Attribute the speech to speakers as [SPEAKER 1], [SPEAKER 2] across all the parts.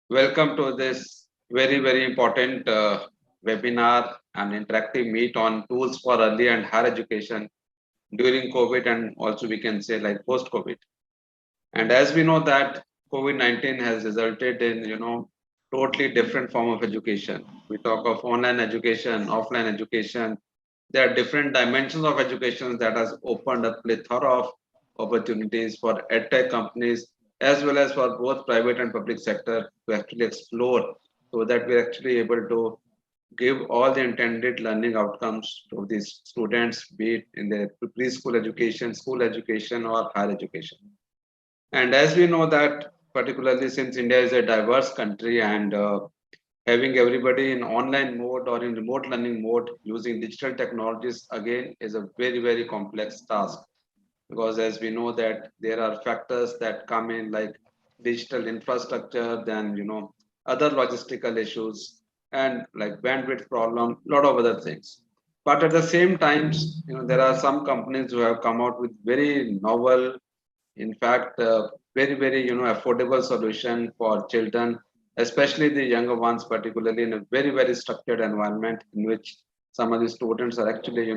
[SPEAKER 1] Welcome to this very important webinar and interactive meet on tools for early and higher education during COVID and also we can say like post-COVID. And as we know that COVID-19 has resulted in, totally different form of education. We talk of online education, offline education. There are different dimensions of education that has opened a plethora of opportunities for edtech companies as well as for both private and public sector to actually explore so that we're actually able to give all the intended learning outcomes to these students, be it in their preschool education, school education, or higher education. And as we know that, particularly since India is a diverse country and having everybody in online mode or in remote learning mode using digital technologies again is a very complex task because as we know that there are factors that come in like digital infrastructure, then other logistical issues and like bandwidth problem, lot of other things. But at the same times, there are some companies who have come out with very novel, in fact, very affordable solution for children, especially the younger ones, particularly in a very structured environment in which some of the students are actually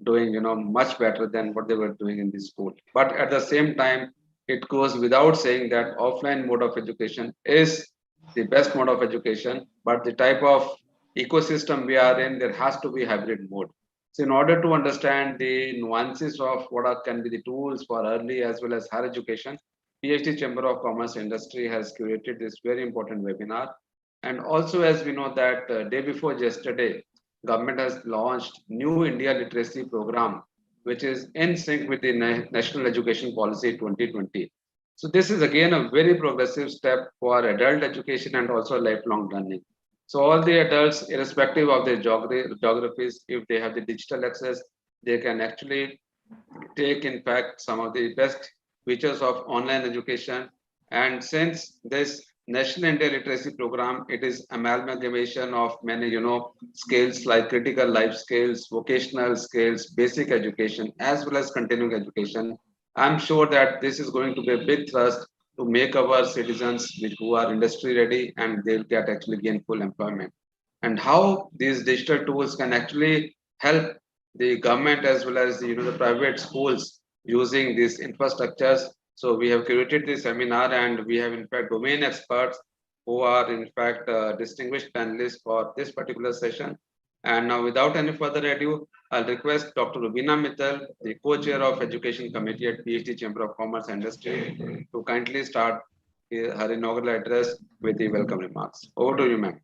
[SPEAKER 1] doing much better than what they were doing in the school. But at the same time, it goes without saying that offline mode of education is the best mode of education, but the type of ecosystem we are in, there has to be hybrid mode. So in order to understand the nuances of can be the tools for early as well as higher education, PhD Chamber of Commerce Industry has curated this very important webinar. And also, as we know that day before yesterday, government has launched New India Literacy Program, which is in sync with the National Education Policy 2020. So this is again a very progressive step for adult education and also lifelong learning. So all the adults, irrespective of their geographies, if they have the digital access, they can actually take in fact some of the best features of online education. And since this National India Literacy Program, it is amalgamation of many, skills like critical life skills, vocational skills, basic education, as well as continuing education. I'm sure that this is going to be a big thrust to make our citizens who are industry ready and they'll get actually gainful employment. And how these digital tools can actually help the government as well as the private schools using these infrastructures. So we have curated this seminar and we have in fact domain experts who are in fact distinguished panelists for this particular session. And now without any further ado, I'll request Dr. Rubina Mittal, the co-chair of Education Committee at PhD Chamber of Commerce and Industry, to kindly start her inaugural address with the welcome remarks. Over to you, ma'am.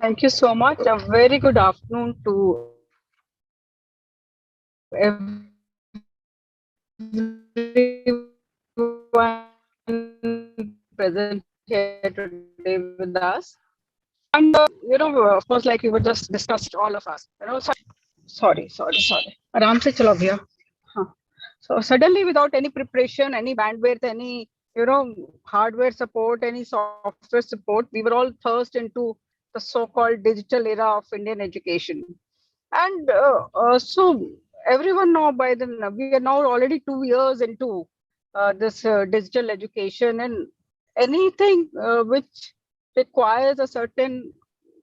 [SPEAKER 2] Thank you so much. A very good afternoon to everyone present here today with us. And of course, like we were just discussed, all of us. Sorry. Aram se chalo bhaiya. Huh. So suddenly, without any preparation, any bandwidth, any hardware support, any software support, we were all thrust into the so-called digital era of Indian education. And so everyone now we are now already 2 years into this digital education, and anything which requires a certain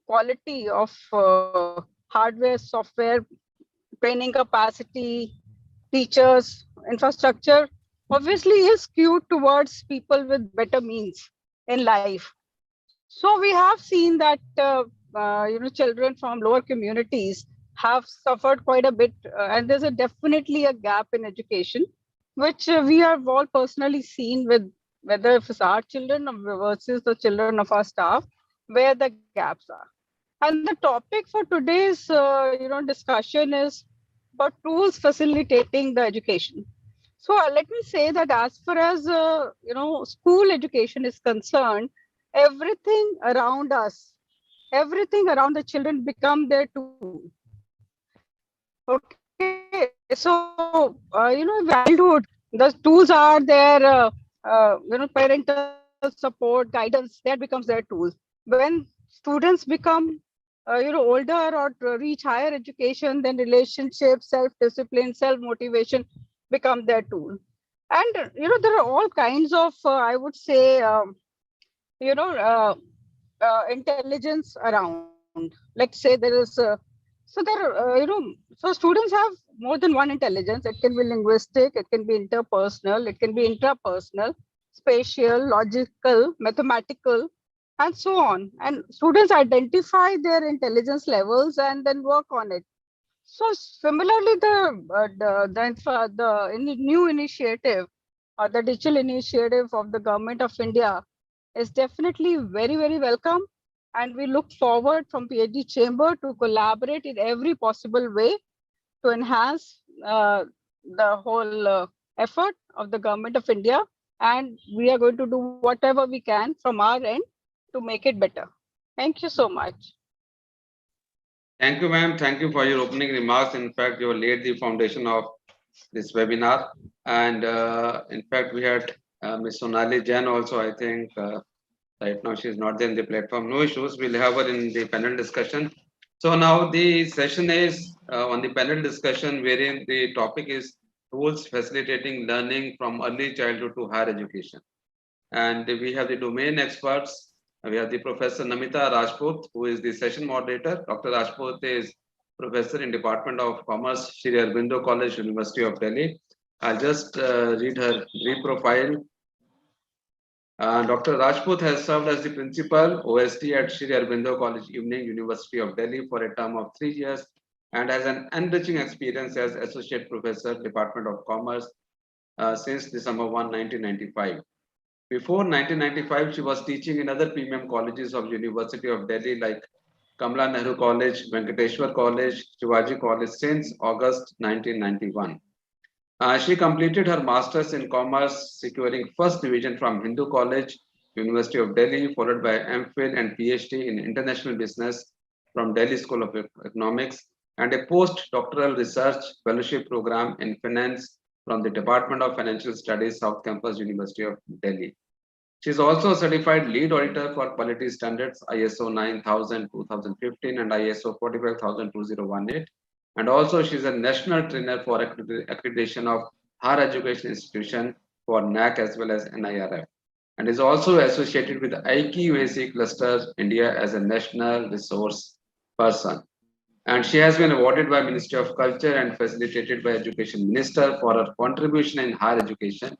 [SPEAKER 2] quality of hardware, software, training capacity, teachers, infrastructure, obviously is skewed towards people with better means in life. So we have seen that children from lower communities have suffered quite a bit, and there's definitely a gap in education, which we have all personally seen with whether if it's our children versus the children of our staff, where the gaps are. And the topic for today's discussion is about tools facilitating the education. So let me say that as far as school education is concerned, everything around us, everything around the children become their tool. Okay, so childhood, the tools are their parental support, guidance, that becomes their tools. When students become older or reach higher education, then relationships, self-discipline, self-motivation become their tool. And there are all kinds of I would say intelligence around. Let's say there is so students have more than one intelligence. It can be linguistic, it can be interpersonal, it can be intrapersonal, spatial, logical, mathematical, and so on. And students identify their intelligence levels and then work on it. So similarly, new initiative or the digital initiative of the government of India is definitely very, very welcome. And we look forward from PhD Chamber to collaborate in every possible way to enhance the whole effort of the government of India. And we are going to do whatever we can from our end to make it better. Thank you so much.
[SPEAKER 1] Thank you, ma'am. Thank you for your opening remarks. In fact, you have laid the foundation of this webinar. And in fact, we had Ms. Sonali Jain also, I think. Right now, she is not there in the platform. No issues. We'll have her in the panel discussion. So now the session is on the panel discussion, wherein the topic is tools facilitating learning from early childhood to higher education. And we have the domain experts. We have the Professor Namita Rajput, who is the session moderator. Dr. Rajput is professor in Department of Commerce, Shri Aurobindo College, University of Delhi. I'll just read her brief profile. Dr. Rajput has served as the principal OST at Shri Aurobindo College Evening, University of Delhi for a term of 3 years and has an enriching experience as associate professor, Department of Commerce since December 1995. Before 1995, she was teaching in other premium colleges of University of Delhi like Kamala Nehru College, Venkateshwar College, Shivaji College since August 1991. She completed her master's in commerce, securing first division from Hindu College, University of Delhi, followed by MPhil and PhD in international business from Delhi School of Economics, and a postdoctoral research fellowship program in finance from the Department of Financial Studies, South Campus, University of Delhi. She is also a certified lead auditor for quality standards ISO 9000 2015 and ISO 45000 2018. And also, she is a national trainer for accreditation of higher education institution for NAC as well as NIRF, and is also associated with IQAC Cluster India as a national resource person. And she has been awarded by Ministry of Culture and facilitated by Education Minister for her contribution in higher education.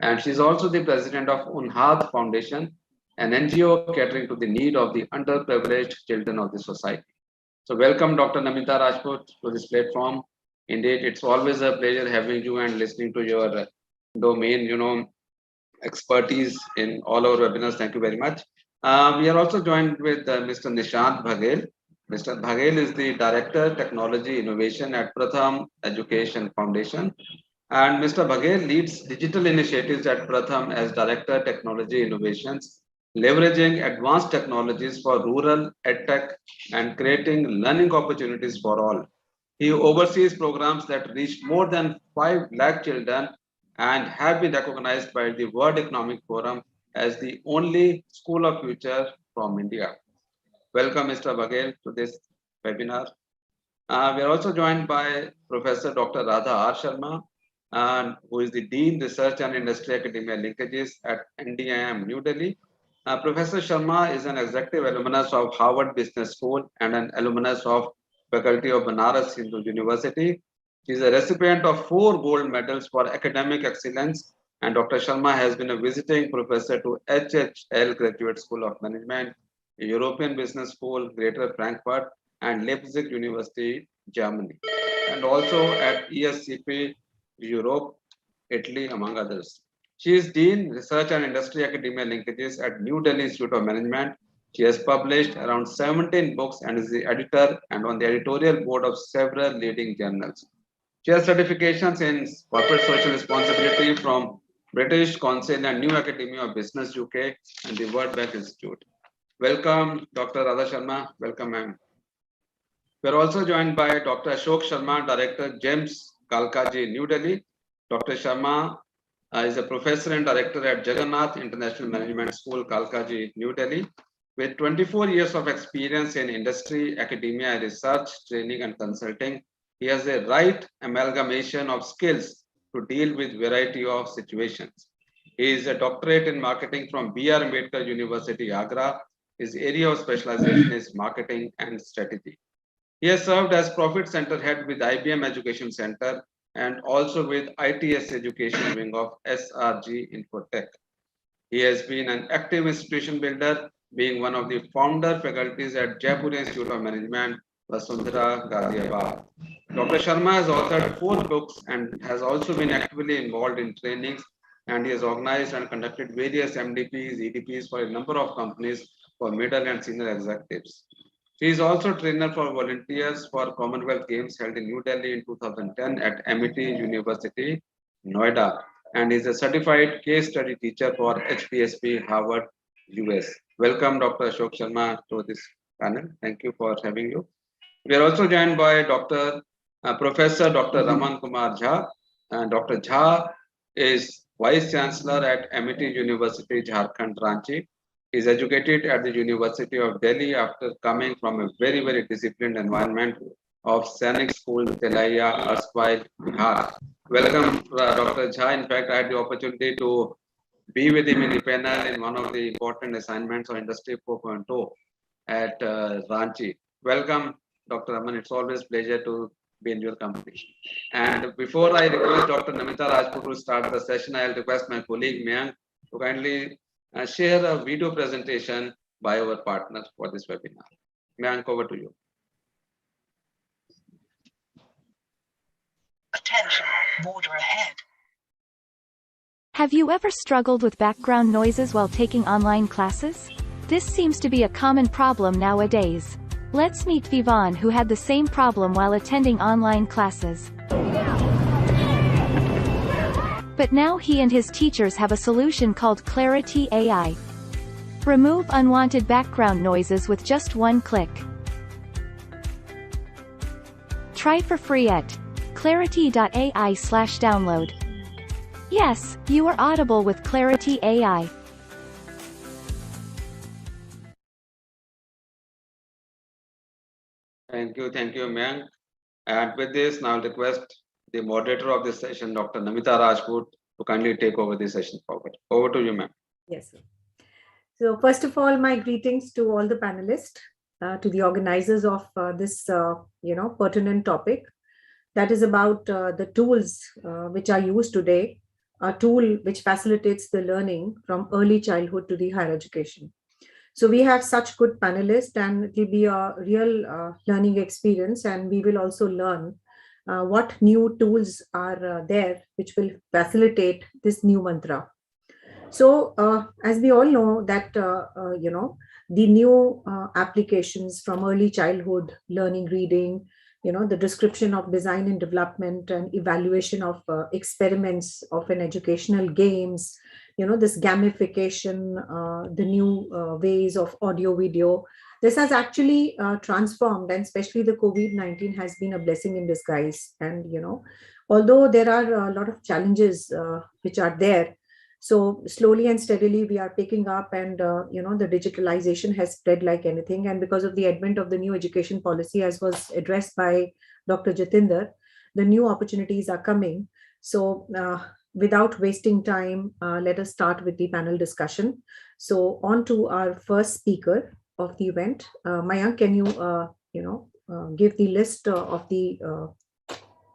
[SPEAKER 1] And she is also the president of Unhath Foundation, an NGO catering to the need of the underprivileged children of the society. So welcome, Dr. Namita Rajput, to this platform. Indeed, it's always a pleasure having you and listening to your domain, expertise in all our webinars. Thank you very much. We are also joined with Mr. Nishant Bhagel. Mr. Bhagel is the Director, Technology Innovation at Pratham Education Foundation. And Mr. Bhagel leads digital initiatives at Pratham as Director, Technology Innovations, leveraging advanced technologies for rural edtech and creating learning opportunities for all. He oversees programs that reach more than 5 lakh children and have been recognized by the World Economic Forum as the only school of future from India. Welcome, Mr. Bhagel, to this webinar. We are also joined by Professor Dr. Radha R. Sharma, who is the Dean Research and Industry Academia Linkages at NDIM New Delhi. Professor Sharma is an executive alumnus of Harvard Business School and an alumnus of Faculty of Banaras Hindu University. She is a recipient of 4 gold medals for academic excellence, and Dr. Sharma has been a visiting professor to HHL Graduate School of Management, European Business School, Greater Frankfurt, and Leipzig University, Germany, and also at ESCP Europe, Italy, among others. She is Dean, Research and Industry Academia Linkages at New Delhi Institute of Management. She has published around 17 books and is the editor and on the editorial board of several leading journals. She has certifications in corporate social responsibility from British Council and New Academy of Business UK and the World Bank Institute. Welcome, Dr. Radha Sharma. Welcome, ma'am. We are also joined by Dr. Ashok Sharma, Director, James Kalkaji, New Delhi. Dr. Sharma is a professor and director at Jagannath International Management School, Kalkaji, New Delhi. With 24 years of experience in industry, academia, research, training, and consulting, he has a right amalgamation of skills to deal with variety of situations. He is a doctorate in marketing from B.R. Ambedkar University, Agra. His area of specialization is marketing and strategy. He has served as Profit Center Head with IBM Education Center and also with ITS Education Wing of SRG Infotech. He has been an active institution builder, being one of the founder faculties at Jaipur Institute of Management, Vasundhara, Ghaziabad. Dr. Sharma has authored 4 books and has also been actively involved in trainings, and he has organized and conducted various MDPs, EDPs for a number of companies for middle and senior executives. He is also trainer for volunteers for Commonwealth Games held in New Delhi in 2010 at MIT University, Noida, and is a certified case study teacher for HPSP, Harvard, US. Welcome, Dr. Ashok Sharma, to this panel. Thank you for having you. We are also joined by Professor Dr. Raman Kumar Jha. And Dr. Jha is Vice Chancellor at MIT University, Jharkhand, Ranchi. He is educated at the University of Delhi after coming from a very, very disciplined environment of Sainik School, Telaiya, erstwhile Bihar. Welcome, Dr. Jha. In fact, I had the opportunity to be with him in the panel in one of the important assignments of Industry 4.0 at Ranchi. Welcome, Dr. Raman. It's always a pleasure to be in your company. And before I request Dr. Namita Rajput to start the session, I'll request my colleague Mayank to kindly share a video presentation by our partners for this webinar. Mayank, over to you.
[SPEAKER 3] Attention, border ahead.
[SPEAKER 4] Have you ever struggled with background noises while taking online classes? This seems to be a common problem nowadays. Let's meet Vivan, who had the same problem while attending online classes. But now he and his teachers have a solution called Clarity AI. Remove unwanted background noises with just one click. Try for free at clarity.ai/download. Yes, you are audible with Clarity AI.
[SPEAKER 1] Thank you, Mayank. And with this, now I'll request the moderator of this session, Dr. Namita Rajput, to kindly take over the session forward. Over to you, ma'am.
[SPEAKER 5] Yes, sir. So first of all, my greetings to all the panelists, to the organizers of this, pertinent topic. That is about the tools which are used today, a tool which facilitates the learning from early childhood to the higher education. So we have such good panelists, and it will be a real learning experience, and we will also learn what new tools are there which will facilitate this new mantra. So as we all know that, the new applications from early childhood learning, reading, the description of design and development and evaluation of experiments of an educational games, this gamification, the new ways of audio, video, this has actually transformed, and especially the COVID-19 has been a blessing in disguise. And, although there are a lot of challenges which are there, so slowly and steadily we are picking up, and, the digitalization has spread like anything. And because of the advent of the new education policy, as was addressed by Dr. Jatinder, the new opportunities are coming. So without wasting time, let us start with the panel discussion. So on to our first speaker of the event. Mayank, can you, give the list of the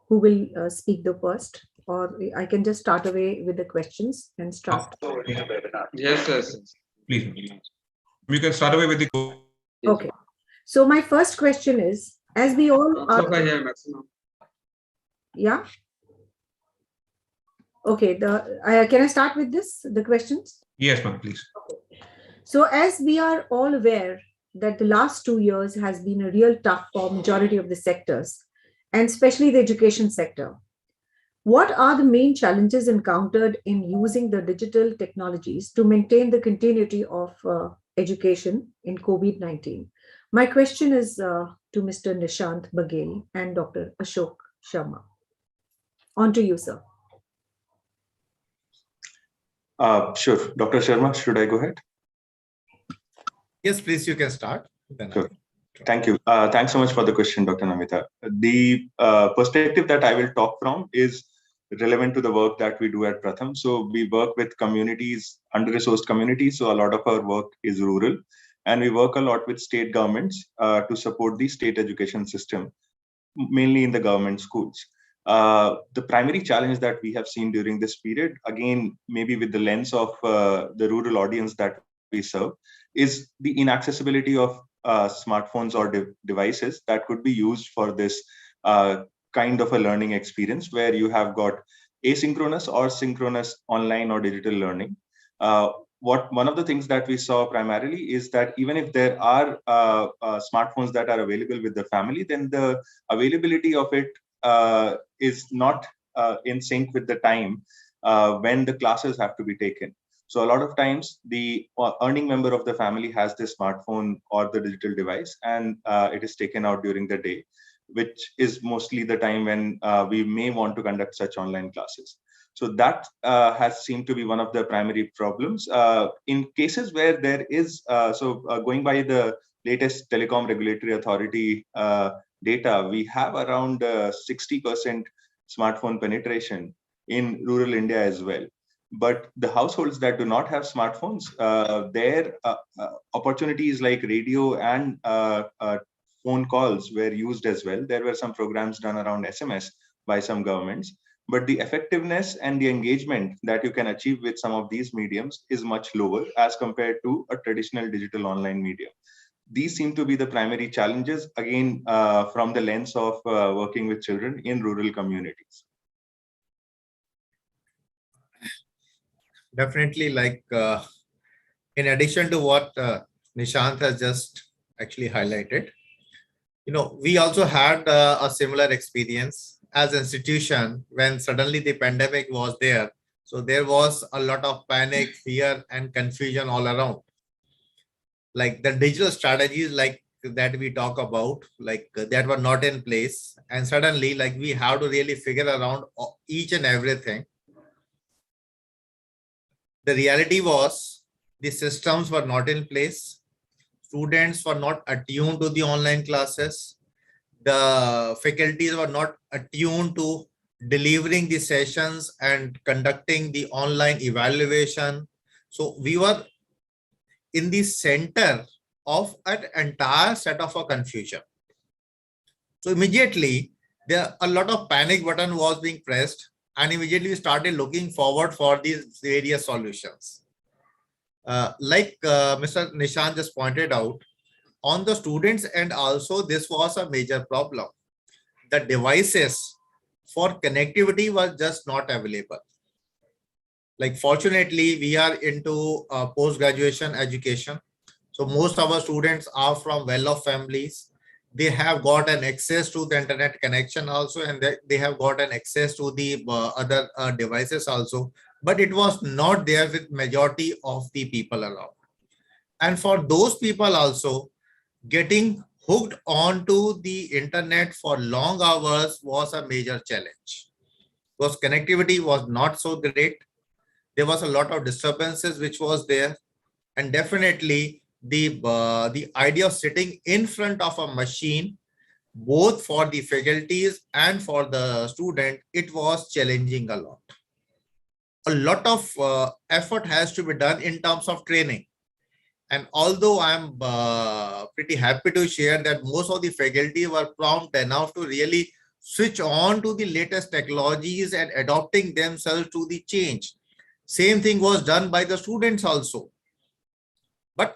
[SPEAKER 5] who will speak the first? Or I can just start away with the questions and start.
[SPEAKER 1] Yes.
[SPEAKER 6] Please. You can start away with the.
[SPEAKER 5] Okay. So my first question is, as we all are. Yeah. Okay. Can I start with this? The questions?
[SPEAKER 6] Yes, ma'am. Please.
[SPEAKER 5] Okay. So as we are all aware that the last 2 years has been a real tough for majority of the sectors, and especially the education sector. What are the main challenges encountered in using the digital technologies to maintain the continuity of education in COVID-19? My question is to Mr. Nishant Baghel and Dr. Ashok Sharma. On to you, sir.
[SPEAKER 7] Sure. Dr. Sharma, should I go ahead?
[SPEAKER 8] Yes, please, you can start.
[SPEAKER 7] Sure. Thank you. Thanks so much for the question, Dr. Namita. The perspective that I will talk from is relevant to the work that we do at Pratham. So we work with communities, under-resourced communities. So a lot of our work is rural, and we work a lot with state governments to support the state education system, mainly in the government schools. The primary challenge that we have seen during this period, again, maybe with the lens of the rural audience that we serve, is the inaccessibility of smartphones or devices that could be used for this kind of a learning experience where you have got asynchronous or synchronous online or digital learning. One of the things that we saw primarily is that even if there are smartphones that are available with the family, then the availability of it is not in sync with the time when the classes have to be taken. So a lot of times the earning member of the family has this smartphone or the digital device, and it is taken out during the day, which is mostly the time when we may want to conduct such online classes. So that has seemed to be one of the primary problems. In cases where there is, going by the latest Telecom Regulatory Authority data, we have around 60% smartphone penetration in rural India as well. But the households that do not have smartphones, their opportunities like radio and phone calls were used as well. There were some programs done around SMS by some governments, but the effectiveness and the engagement that you can achieve with some of these mediums is much lower as compared to a traditional digital online medium. These seem to be the primary challenges, again, from the lens of working with children in rural communities.
[SPEAKER 8] Definitely, like in addition to what Nishant has just actually highlighted, we also had a similar experience as an institution when suddenly the pandemic was there. So there was a lot of panic, fear, and confusion all around. Like the digital strategies like that we talk about, like that were not in place. And suddenly, like we have to really figure around each and everything. The reality was the systems were not in place. Students were not attuned to the online classes. The faculties were not attuned to delivering the sessions and conducting the online evaluation. So we were in the center of an entire set of a confusion. So immediately, there a lot of panic button was being pressed, and immediately we started looking forward for these various solutions. Like Mr. Nishant just pointed out, on the students' end also, this was a major problem. The devices for connectivity were just not available. Like fortunately, we are into post-graduation education. So most of our students are from well-off families. They have got an access to the internet connection also, and they have got an access to the other devices also. But it was not there with majority of the people around. And for those people also, getting hooked onto the internet for long hours was a major challenge because connectivity was not so great. There was a lot of disturbances which was there, and definitely the idea of sitting in front of a machine, both for the faculties and for the student, it was challenging a lot. A lot of effort has to be done in terms of training. And although I'm pretty happy to share that most of the faculty were prompt enough to really switch on to the latest technologies and adopting themselves to the change. Same thing was done by the students also. But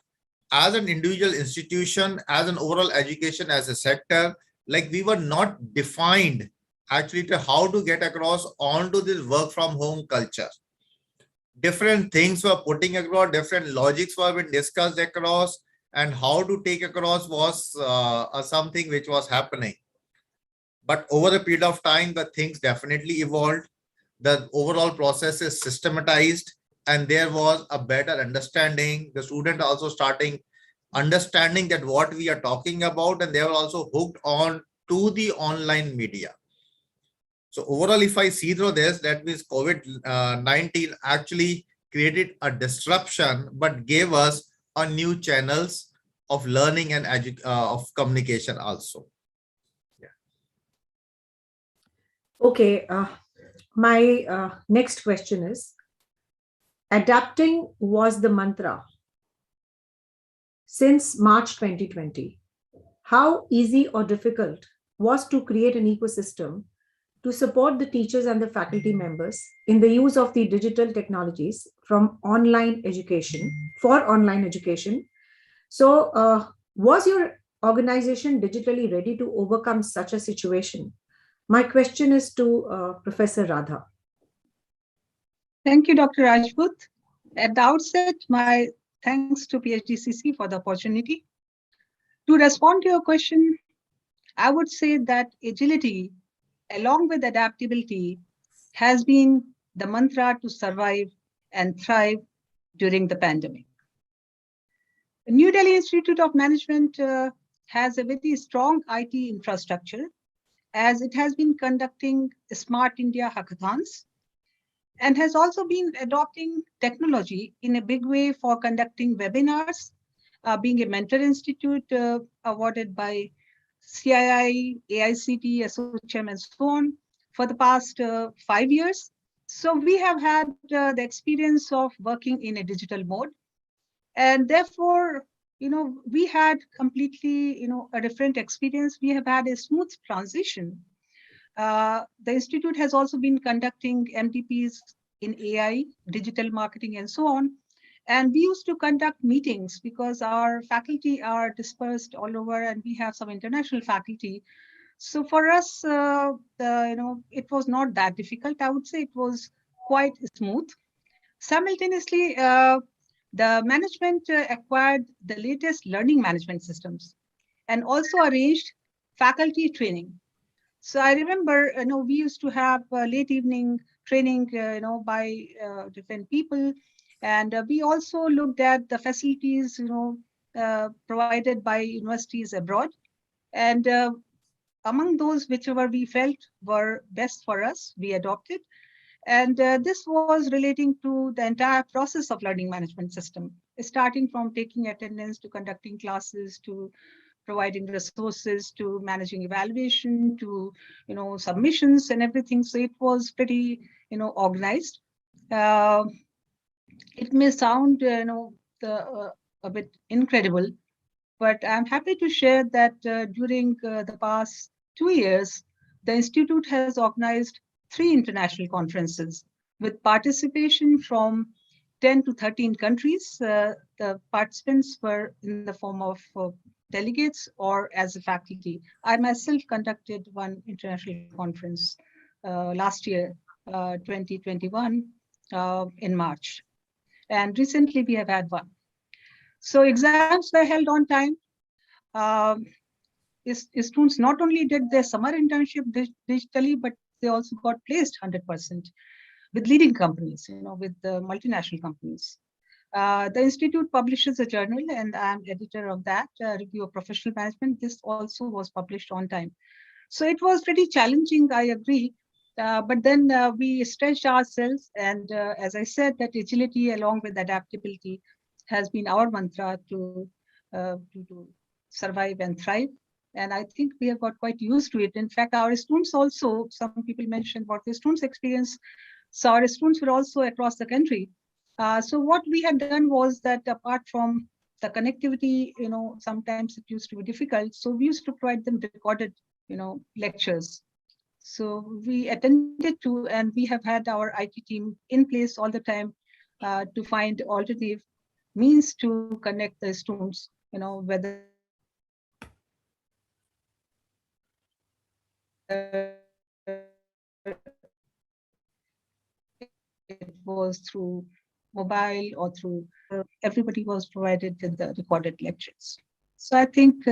[SPEAKER 8] as an individual institution, as an overall education, as a sector, like we were not defined actually to how to get across onto this work from home culture. Different things were putting across, different logics were being discussed across, and how to take across was something which was happening. But over a period of time, the things definitely evolved. The overall process is systematized, and there was a better understanding. The student also starting understanding that what we are talking about, and they were also hooked on to the online media. So overall, if I see through this, that means COVID-19 actually created a disruption, but gave us a new channels of learning and of communication also. Yeah.
[SPEAKER 5] Okay. My next question is, adapting was the mantra since March 2020. How easy or difficult was to create an ecosystem to support the teachers and the faculty members in the use of the digital technologies from online education for online education? So, was your organization digitally ready to overcome such a situation? My question is to Professor Radha.
[SPEAKER 2] Thank you, Dr. Rajput. At the outset, my thanks to PhDCC for the opportunity. To respond to your question, I would say that agility, along with adaptability, has been the mantra to survive and thrive during the pandemic. The New Delhi Institute of Management has a very strong IT infrastructure, as it has been conducting Smart India hackathons and has also been adopting technology in a big way for conducting webinars, being a mentor institute awarded by CII, AICT, SOCM, and so on for the past 5 years. So we have had the experience of working in a digital mode. And therefore, we had completely, a different experience. We have had a smooth transition. The Institute has also been conducting MDPs in AI, digital marketing, and so on. And we used to conduct meetings because our faculty are dispersed all over and we have some international faculty. So for us, it was not that difficult. I would say it was quite smooth. Simultaneously, the management acquired the latest learning management systems and also arranged faculty training. So I remember, we used to have late evening training, by different people. And we also looked at the facilities, provided by universities abroad. And among those, whichever we felt were best for us, we adopted. And this was relating to the entire process of learning management system, starting from taking attendance to conducting classes to providing resources to managing evaluation to submissions and everything. So it was pretty organized. It may sound a bit incredible, but I'm happy to share that during the past 2 years, the Institute has organized 3 international conferences with participation from 10 to 13 countries. The participants were in the form of delegates or as a faculty. I myself conducted one international conference last year, 2021, in March. And recently we have had one. So exams were held on time. Students not only did their summer internship digitally, but they also got placed 100% with leading companies, with the multinational companies. The Institute publishes a journal, and I'm editor of that, Review of Professional Management. This also was published on time. So it was pretty challenging, I agree. But then we stretched ourselves. And as I said, that agility along with adaptability has been our mantra to survive and thrive. And I think we have got quite used to it. In fact, our students also, some people mentioned what the students experience. So our students were also across the country. So what we had done was that apart from the connectivity, sometimes it used to be difficult. So we used to provide them recorded, lectures. So we attended to, and we have had our IT team in place all the time to find alternative means to connect the students, whether it was through mobile or through everybody was provided with the recorded lectures. So I think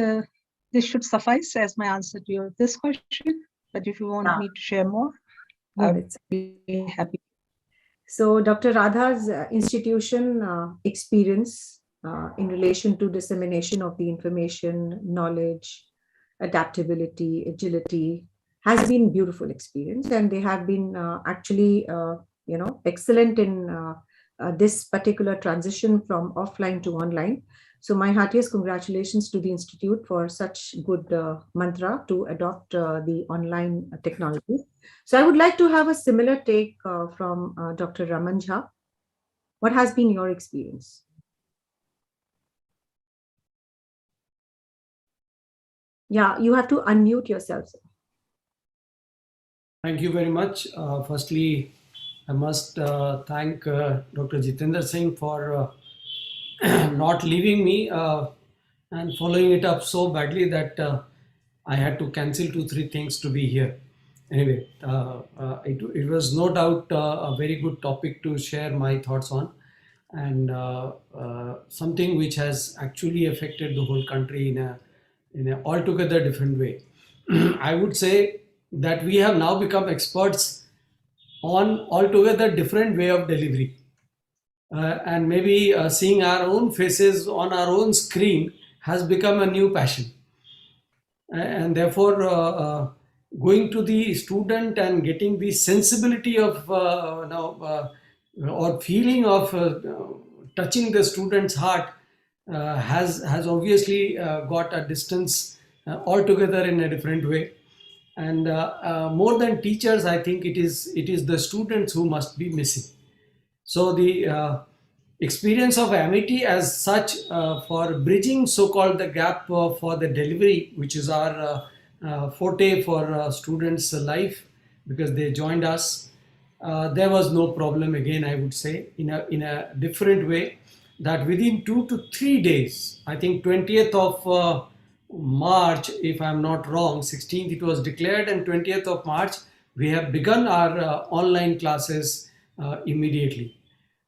[SPEAKER 2] this should suffice as my answer to this question. But if you want me to share more, I would be happy.
[SPEAKER 5] So Dr. Radha's institution experience in relation to dissemination of the information, knowledge, adaptability, agility has been beautiful experience, and they have been actually excellent in this particular transition from offline to online. So my heartiest congratulations to the Institute for such good mantra to adopt the online technology. So I would like to have a similar take from Dr. Raman Jha. What has been your experience? Yeah, you have to unmute yourself. Sir.
[SPEAKER 9] Thank you very much. Firstly, I must thank Dr. Jitendra Singh for not leaving me and following it up so badly that I had to cancel 2-3 things to be here. Anyway, it was no doubt a very good topic to share my thoughts on, and something which has actually affected the whole country in a altogether different way. I would say that we have now become experts on altogether different way of delivery. And maybe seeing our own faces on our own screen has become a new passion. And therefore, going to the student and getting the sensibility of or feeling of touching the student's heart has obviously got a distance altogether in a different way. And more than teachers, I think it is the students who must be missing. So the experience of Amity as such for bridging so-called the gap for the delivery, which is our forte for students' life, because they joined us. There was no problem again, I would say, in a different way, that within 2 to 3 days, I think 20th of March, if I'm not wrong, 16th it was declared, and 20th of March, we have begun our online classes immediately.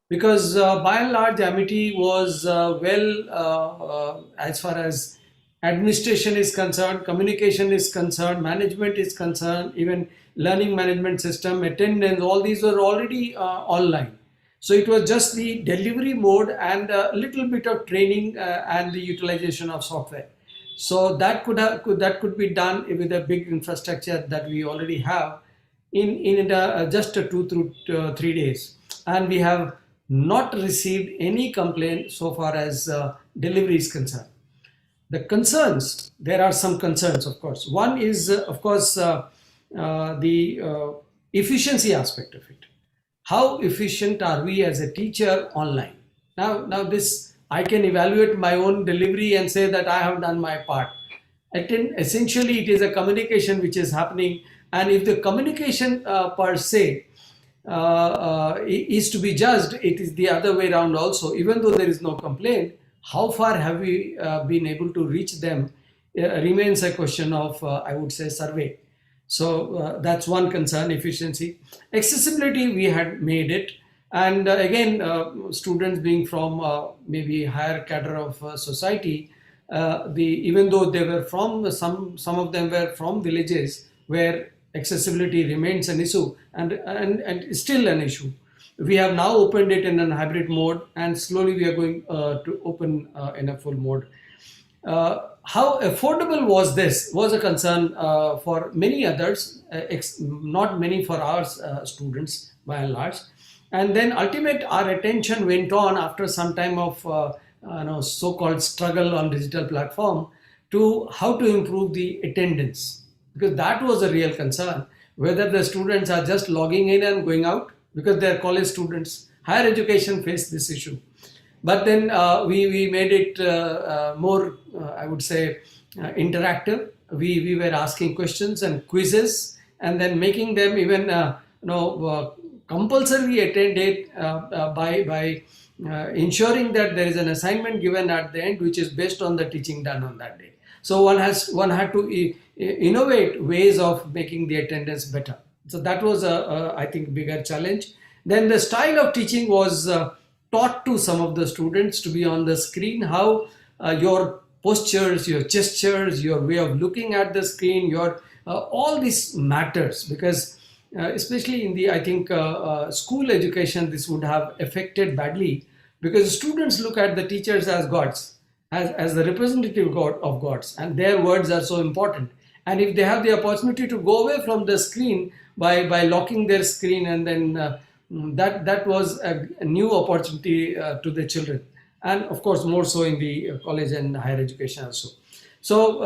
[SPEAKER 9] Because by and large, Amity was as far as administration is concerned, communication is concerned, management is concerned, even learning management system, attendance, all these were already online. So it was just the delivery mode and a little bit of training and the utilization of software. So that could be done with a big infrastructure that we already have in just 2 to 3 days, and we have not received any complaint so far as delivery is concerned. The concerns, there are some concerns, of course. One is, of course, the efficiency aspect of it. How efficient are we as a teacher online? Now this, I can evaluate my own delivery and say that I have done my part. Essentially, it is a communication which is happening, and if the communication per se is to be judged, it is the other way around also. Even though there is no complaint, how far have we been able to reach them remains a question of, I would say, survey. So that's one concern, efficiency. Accessibility, we had made it. And again, students being from maybe higher cadre of society, even though they were from, some of them were from villages where accessibility remains an issue and still an issue. We have now opened it in a hybrid mode, and slowly we are going to open in a full mode. How affordable was this was a concern for many others, not many for our students by and large. And then ultimately our attention went on after some time of so-called struggle on digital platform to how to improve the attendance, because that was a real concern, whether the students are just logging in and going out, because they are college students. Higher education faced this issue. But then we made it more, I would say, interactive. We were asking questions and quizzes, and then making them even compulsorily attended by ensuring that there is an assignment given at the end, which is based on the teaching done on that day. So one had to innovate ways of making the attendance better. So that was I think, bigger challenge. Then the style of teaching was taught to some of the students to be on the screen, how your postures, your gestures, your way of looking at the screen, your all this matters, because especially in the, I think, school education, this would have affected badly, because students look at the teachers as gods, as the representative of gods, and their words are so important. And if they have the opportunity to go away from the screen by locking their screen and then that was a new opportunity to the children, and of course more so in the college and higher education also. So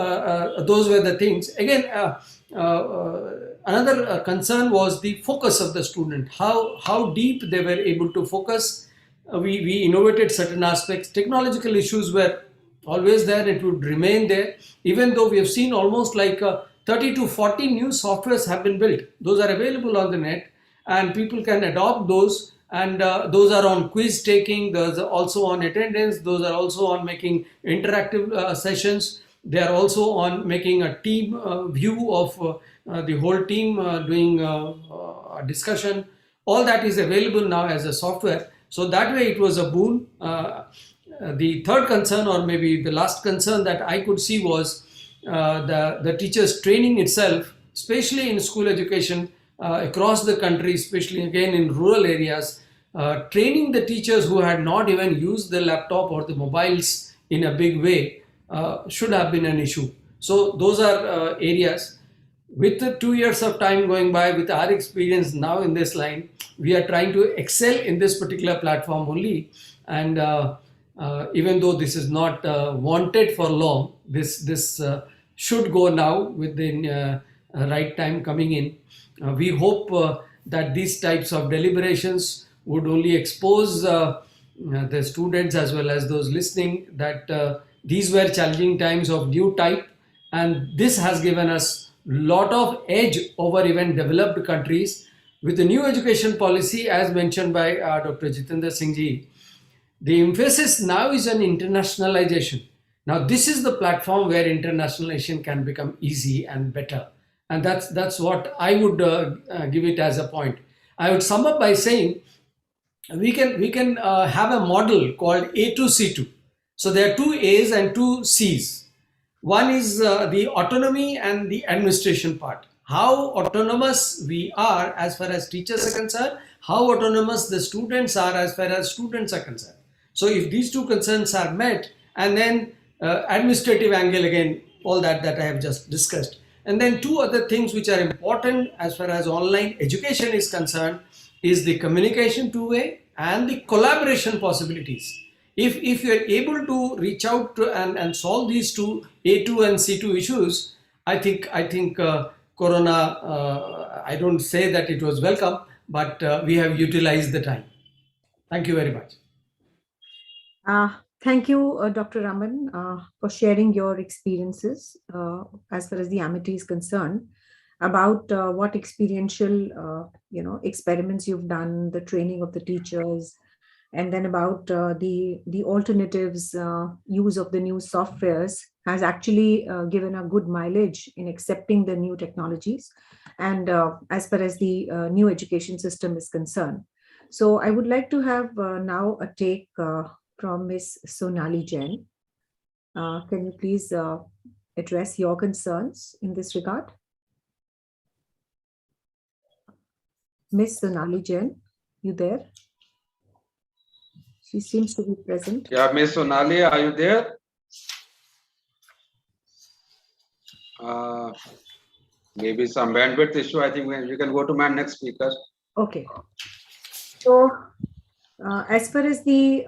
[SPEAKER 9] those were the things. Again, another concern was the focus of the student, how deep they were able to focus. We innovated certain aspects. Technological issues were always there, it would remain there, even though we have seen almost like 30 to 40 new softwares have been built. Those are available on the net and people can adopt those, and those are on quiz taking, those are also on attendance, those are also on making interactive sessions. They are also on making a team view of the whole team doing a discussion. All that is available now as a software. So that way it was a boon. The third concern, or maybe the last concern that I could see, was the teachers' training itself, especially in school education across the country, especially again in rural areas. Training the teachers who had not even used the laptop or the mobiles in a big way should have been an issue. So those are areas. With the 2 years of time going by, with our experience now in this line, we are trying to excel in this particular platform only. And even though this is not wanted for long, this should go now with the right time coming in. We hope that these types of deliberations would only expose the students as well as those listening that these were challenging times of new type, and this has given us lot of edge over even developed countries. With the new education policy, as mentioned by Dr. Jitendra Singh ji, the emphasis now is on internationalization. Now this is the platform where internationalization can become easy and better, and that's what I would give it as a point. I would sum up by saying we can have a model called A2C2. So there are 2 A's and 2 C's. One is the autonomy and the administration part. How autonomous we are as far as teachers are concerned, how autonomous the students are as far as students are concerned. So if these 2 concerns are met, and then administrative angle, again, all that I have just discussed. And then 2 other things which are important as far as online education is concerned is the communication two-way and the collaboration possibilities. If you are able to reach out to and solve these 2 A2 and C2 issues, I think Corona, I don't say that it was welcome, but we have utilized the time. Thank you very much.
[SPEAKER 5] Thank you, Dr. Raman, for sharing your experiences as far as the Amity is concerned, about what experiential experiments you've done, the training of the teachers, and then about the alternatives use of the new softwares has actually given a good mileage in accepting the new technologies, and as far as the new education system is concerned. So I would like to have now a take from Ms. Sonali Jain. Can you please address your concerns in this regard? Ms. Sonali Jain, you there? She seems to be present.
[SPEAKER 1] Yeah, Ms. Sonali, are you there? Maybe some bandwidth issue. I think we can go to my next speaker.
[SPEAKER 5] Okay. So, as far as the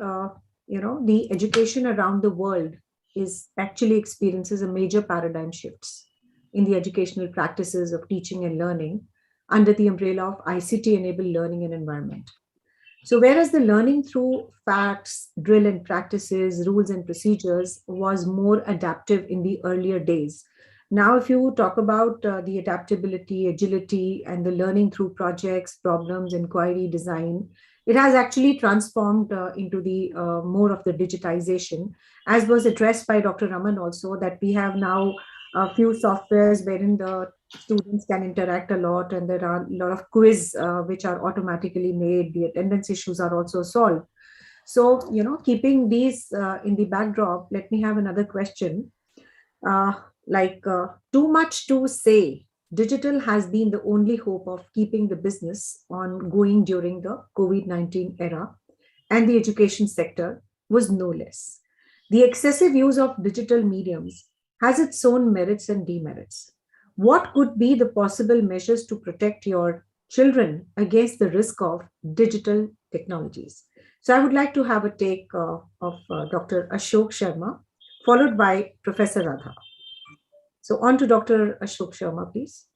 [SPEAKER 5] the education around the world is actually experiences a major paradigm shifts in the educational practices of teaching and learning under the umbrella of ICT-enabled learning and environment. So whereas the learning through facts, drill and practices, rules and procedures was more adaptive in the earlier days, now if you talk about the adaptability, agility, and the learning through projects, problems, inquiry, design, it has actually transformed into the more of the digitization, as was addressed by Dr. Raman also, that we have now a few softwares wherein the students can interact a lot, and there are a lot of quiz which are automatically made. The attendance issues are also solved. So, keeping these in the backdrop, let me have another question. Too much to say, digital has been the only hope of keeping the business on going during the COVID-19 era, and the education sector was no less. The excessive use of digital mediums has its own merits and demerits. What could be the possible measures to protect your children against the risk of digital technologies. So I would like to have a take of Dr. Ashok Sharma, followed by Professor Radha. So on to Dr. Ashok Sharma, please.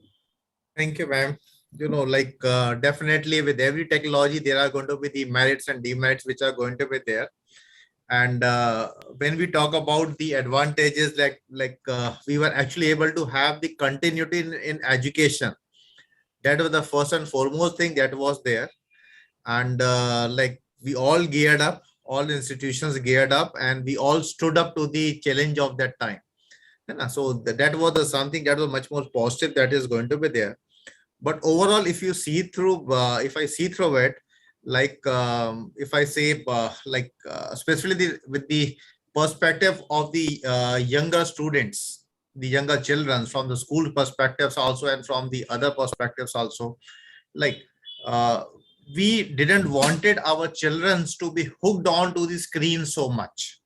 [SPEAKER 8] Thank you, ma'am. Definitely with every technology, there are going to be the merits and demerits which are going to be there. And when we talk about the advantages, we were actually able to have the continuity in education. That was the first and foremost thing that was there. And we all geared up, all institutions geared up, and we all stood up to the challenge of that time. So that was something that was much more positive that is going to be there. But overall, if you see through, if I see through it, if I say, especially with the perspective of the younger students, the younger children, from the school perspectives also, and from the other perspectives also, we didn't wanted our children to be hooked on to the screen so much.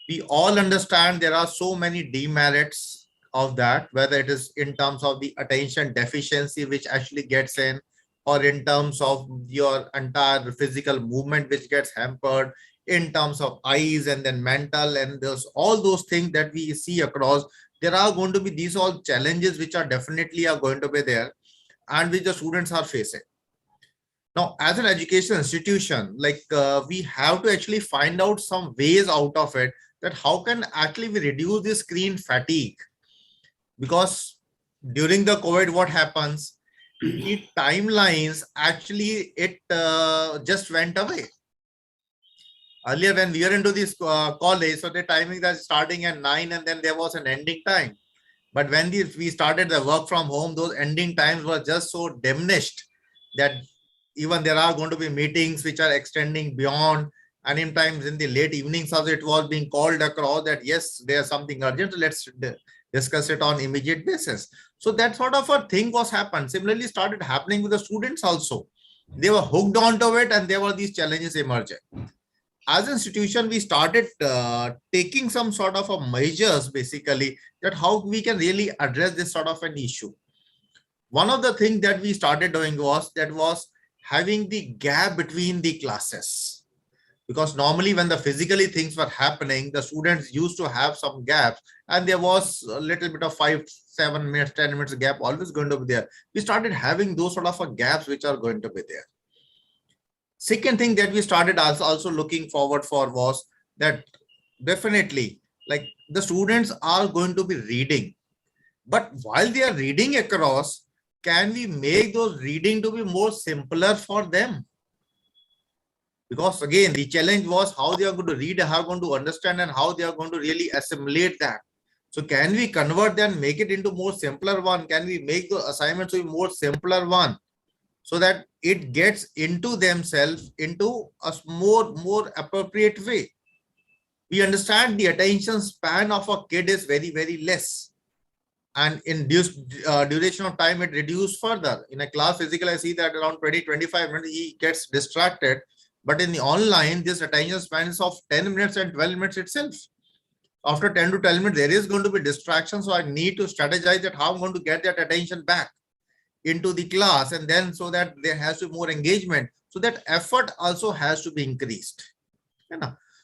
[SPEAKER 8] We all understand there are so many demerits of that, whether it is in terms of the attention deficiency which actually gets in, or in terms of your entire physical movement which gets hampered, in terms of eyes, and then mental, and there's all those things that we see across. There are going to be these all challenges which are definitely are going to be there, and which the students are facing. Now, as an education institution, we have to actually find out some ways out of it, that how can actually we reduce the screen fatigue. Because during the COVID, what happens, the timelines actually, it just went away. Earlier, when we were into this college, so the timing that starting at 9, and then there was an ending time. But when we started the work from home, those ending times were just so diminished that even there are going to be meetings which are extending beyond, and in times in the late evenings also it was being called across that yes, there's something urgent, let's discuss it on immediate basis. So that sort of a thing was happened. Similarly, started happening with the students also. They were hooked onto it, and there were these challenges emerging. As an institution, we started taking some sort of a measures, basically, that how we can really address this sort of an issue. One of the things that we started doing was having the gap between the classes. Because normally when the physically things were happening, the students used to have some gaps, and there was a little bit of 5, 7 minutes, 10 minutes gap always going to be there. We started having those sort of a gaps which are going to be there. Second thing that we started also looking forward for was that definitely the students are going to be reading, but while they are reading across, can we make those reading to be more simpler for them? Because again, the challenge was how they are going to read, how they are going to understand, and how they are going to really assimilate that. So can we convert them, make it into more simpler one? Can we make the assignments to be more simpler one, so that it gets into themselves into a more appropriate way? We understand the attention span of a kid is very, very less. And in this duration of time, it reduced further. In a class physical, I see that around 20-25 minutes, he gets distracted. But in the online, this attention span is of 10 minutes and 12 minutes itself. After 10 to 12 minutes, there is going to be distraction. So I need to strategize that how I'm going to get that attention back into the class, and then so that there has to be more engagement. So that effort also has to be increased.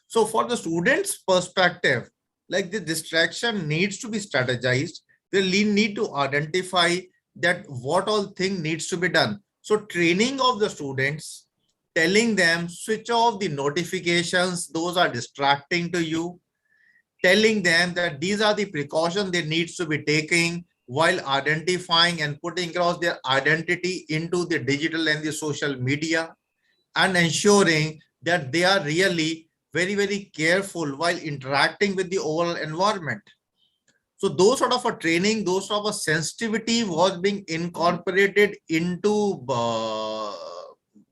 [SPEAKER 8] So for the students' perspective, the distraction needs to be strategized. They need to identify that what all thing needs to be done. So training of the students, telling them switch off the notifications, those are distracting to you, telling them that these are the precautions they need to be taking while identifying and putting across their identity into the digital and the social media, and ensuring that they are really very, very careful while interacting with the overall environment. So those sort of a training, those sort of a sensitivity was being incorporated into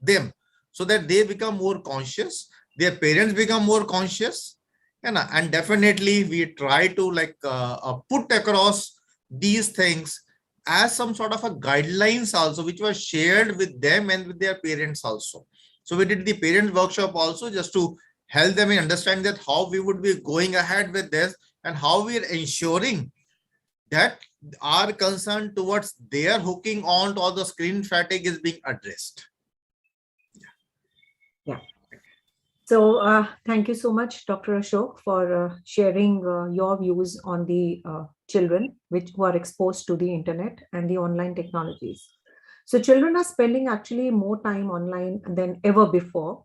[SPEAKER 8] them, so that they become more conscious, their parents become more conscious, and definitely we try to put across these things as some sort of a guidelines also, which was shared with them and with their parents also. So we did the parent workshop also, just to help them in understanding that how we would be going ahead with this, and how we are ensuring that our concern towards their hooking on to all the screen fatigue is being addressed.
[SPEAKER 5] Yeah. So thank you so much, Dr. Ashok, for sharing your views on the children who are exposed to the internet and the online technologies. So children are spending actually more time online than ever before.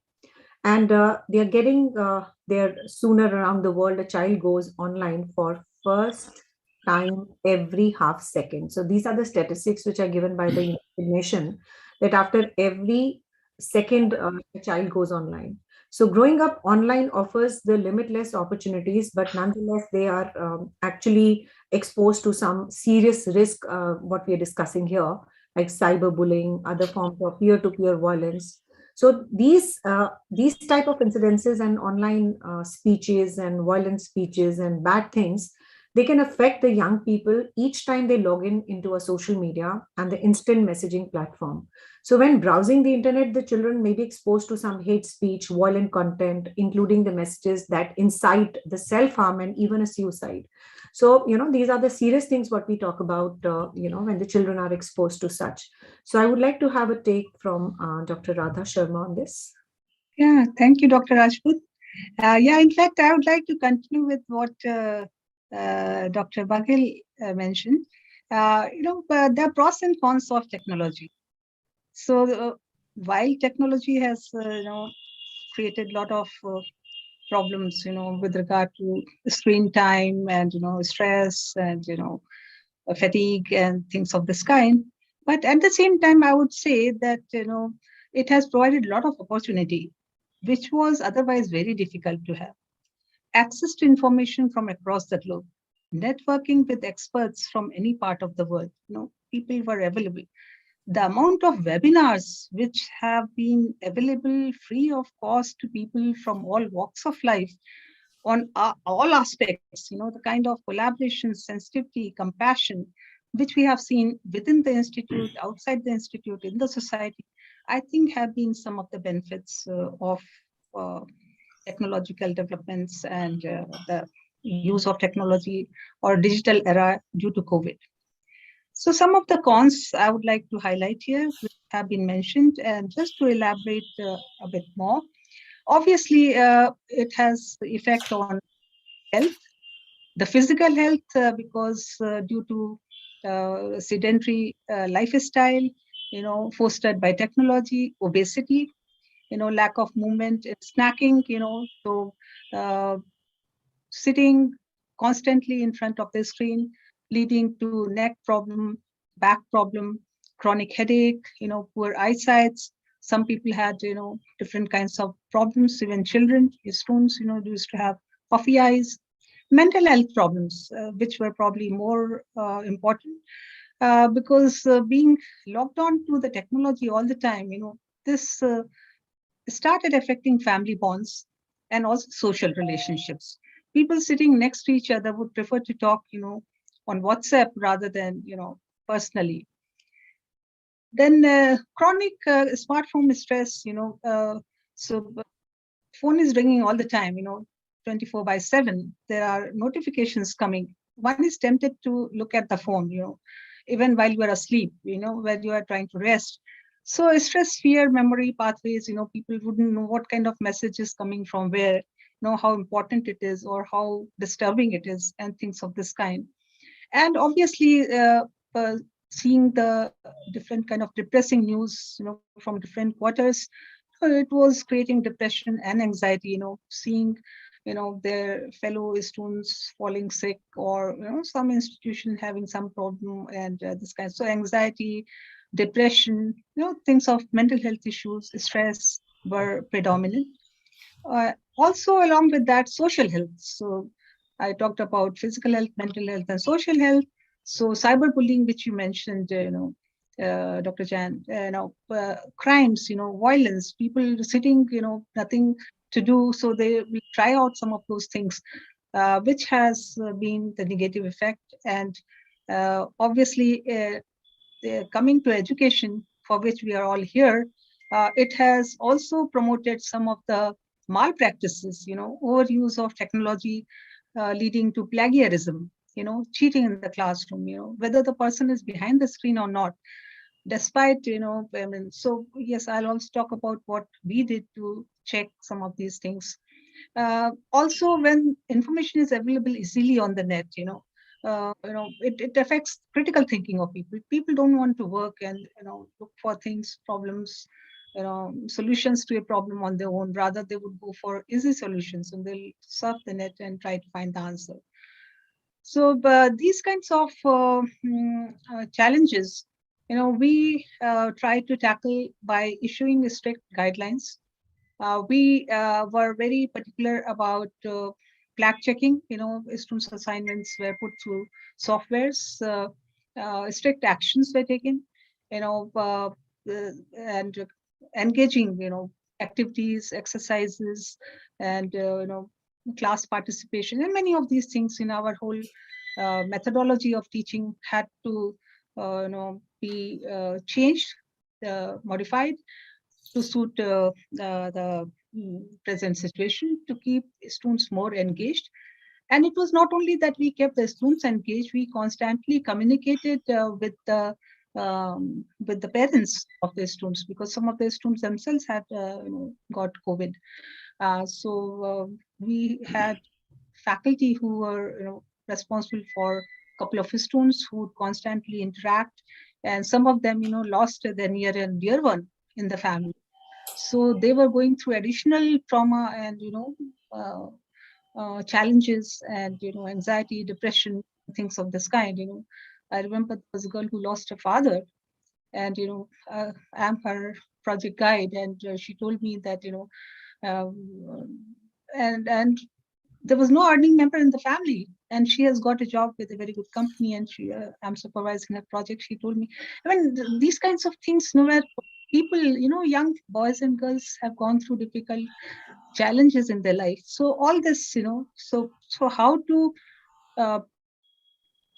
[SPEAKER 5] And they are getting there sooner around the world. A child goes online for first time every half second. So these are the statistics which are given by the United Nations, that after every second a child goes online. So growing up online offers the limitless opportunities, but nonetheless they are actually exposed to some serious risk, what we are discussing here, like cyberbullying, other forms of peer-to-peer violence. So these type of incidences and online speeches and violent speeches and bad things, they can affect the young people each time they log in into a social media and the instant messaging platform. So when browsing the internet, the children may be exposed to some hate speech, violent content, including the messages that incite the self-harm and even a suicide. So, these are the serious things what we talk about, when the children are exposed to such. So I would like to have a take from Dr. Radha Sharma on this.
[SPEAKER 10] Yeah, thank you, Dr. Rajput. In fact, I would like to continue with what Dr. Baghel mentioned. There are pros and cons of technology. So while technology has, created a lot of problems, with regard to screen time and, stress and, fatigue and things of this kind. But at the same time, I would say that, it has provided a lot of opportunity, which was otherwise very difficult to have. Access to information from across the globe, networking with experts from any part of the world, people were available. The amount of webinars which have been available free of cost to people from all walks of life on all aspects, the kind of collaboration, sensitivity, compassion, which we have seen within the institute, outside the institute, in the society, I think have been some of the benefits of technological developments and the use of technology or digital era due to COVID. So some of the cons I would like to highlight here, which have been mentioned, and just to elaborate a bit more. Obviously, it has effect on health, the physical health, because due to sedentary lifestyle, fostered by technology, obesity, lack of movement, snacking, so sitting constantly in front of the screen, leading to neck problem, back problem, chronic headache, poor eyesight. Some people had, different kinds of problems, even children, students, used to have puffy eyes. Mental health problems, which were probably more important, because being locked on to the technology all the time, this started affecting family bonds and also social relationships. People sitting next to each other would prefer to talk, on WhatsApp rather than, personally. Then chronic smartphone stress, so phone is ringing all the time, 24/7. There are notifications coming. One is tempted to look at the phone, even while you are asleep, when you are trying to rest. So stress, fear, memory pathways, people wouldn't know what kind of message is coming from where, how important it is or how disturbing it is and things of this kind. And obviously, seeing the different kind of depressing news, from different quarters, it was creating depression and anxiety, seeing, their fellow students falling sick or, some institution having some problem and this kind. So anxiety, depression, things of mental health issues, stress were predominant. Also, along with that, social health. So I talked about physical health, mental health, and social health. So cyberbullying, which you mentioned, Dr. Jan, crimes, violence, people sitting, nothing to do, so they will try out some of those things, which has been the negative effect. And obviously, coming to education, for which we are all here, it has also promoted some of the malpractices, overuse of technology, leading to plagiarism, cheating in the classroom, whether the person is behind the screen or not, despite, I mean, so yes, I'll also talk about what we did to check some of these things. Also, when information is available easily on the net, it affects critical thinking of people. People don't want to work and look for things, problems, solutions to a problem on their own. Rather, they would go for easy solutions and they'll surf the net and try to find the answer. So these kinds of challenges, we try to tackle by issuing strict guidelines. We were very particular about flag checking. Students' assignments were put through softwares. Strict actions were taken. And engaging, activities, exercises, and class participation, and many of these things in our whole methodology of teaching had to be changed, modified to suit the present situation, to keep students more engaged. And it was not only that we kept the students engaged, we constantly communicated with the parents of the students, because some of the students themselves had got COVID. So we had faculty who were responsible for a couple of students who would constantly interact, and some of them lost their near and dear one in the family. So they were going through additional trauma and challenges and anxiety, depression, things of this kind. I remember there was a girl who lost her father, and I'm her project guide, and she told me that and there was no earning member in the family, and she has got a job with a very good company, and I'm supervising her project. She told me, I mean, these kinds of things, where people, young boys and girls have gone through difficult challenges in their life. So all this, so how to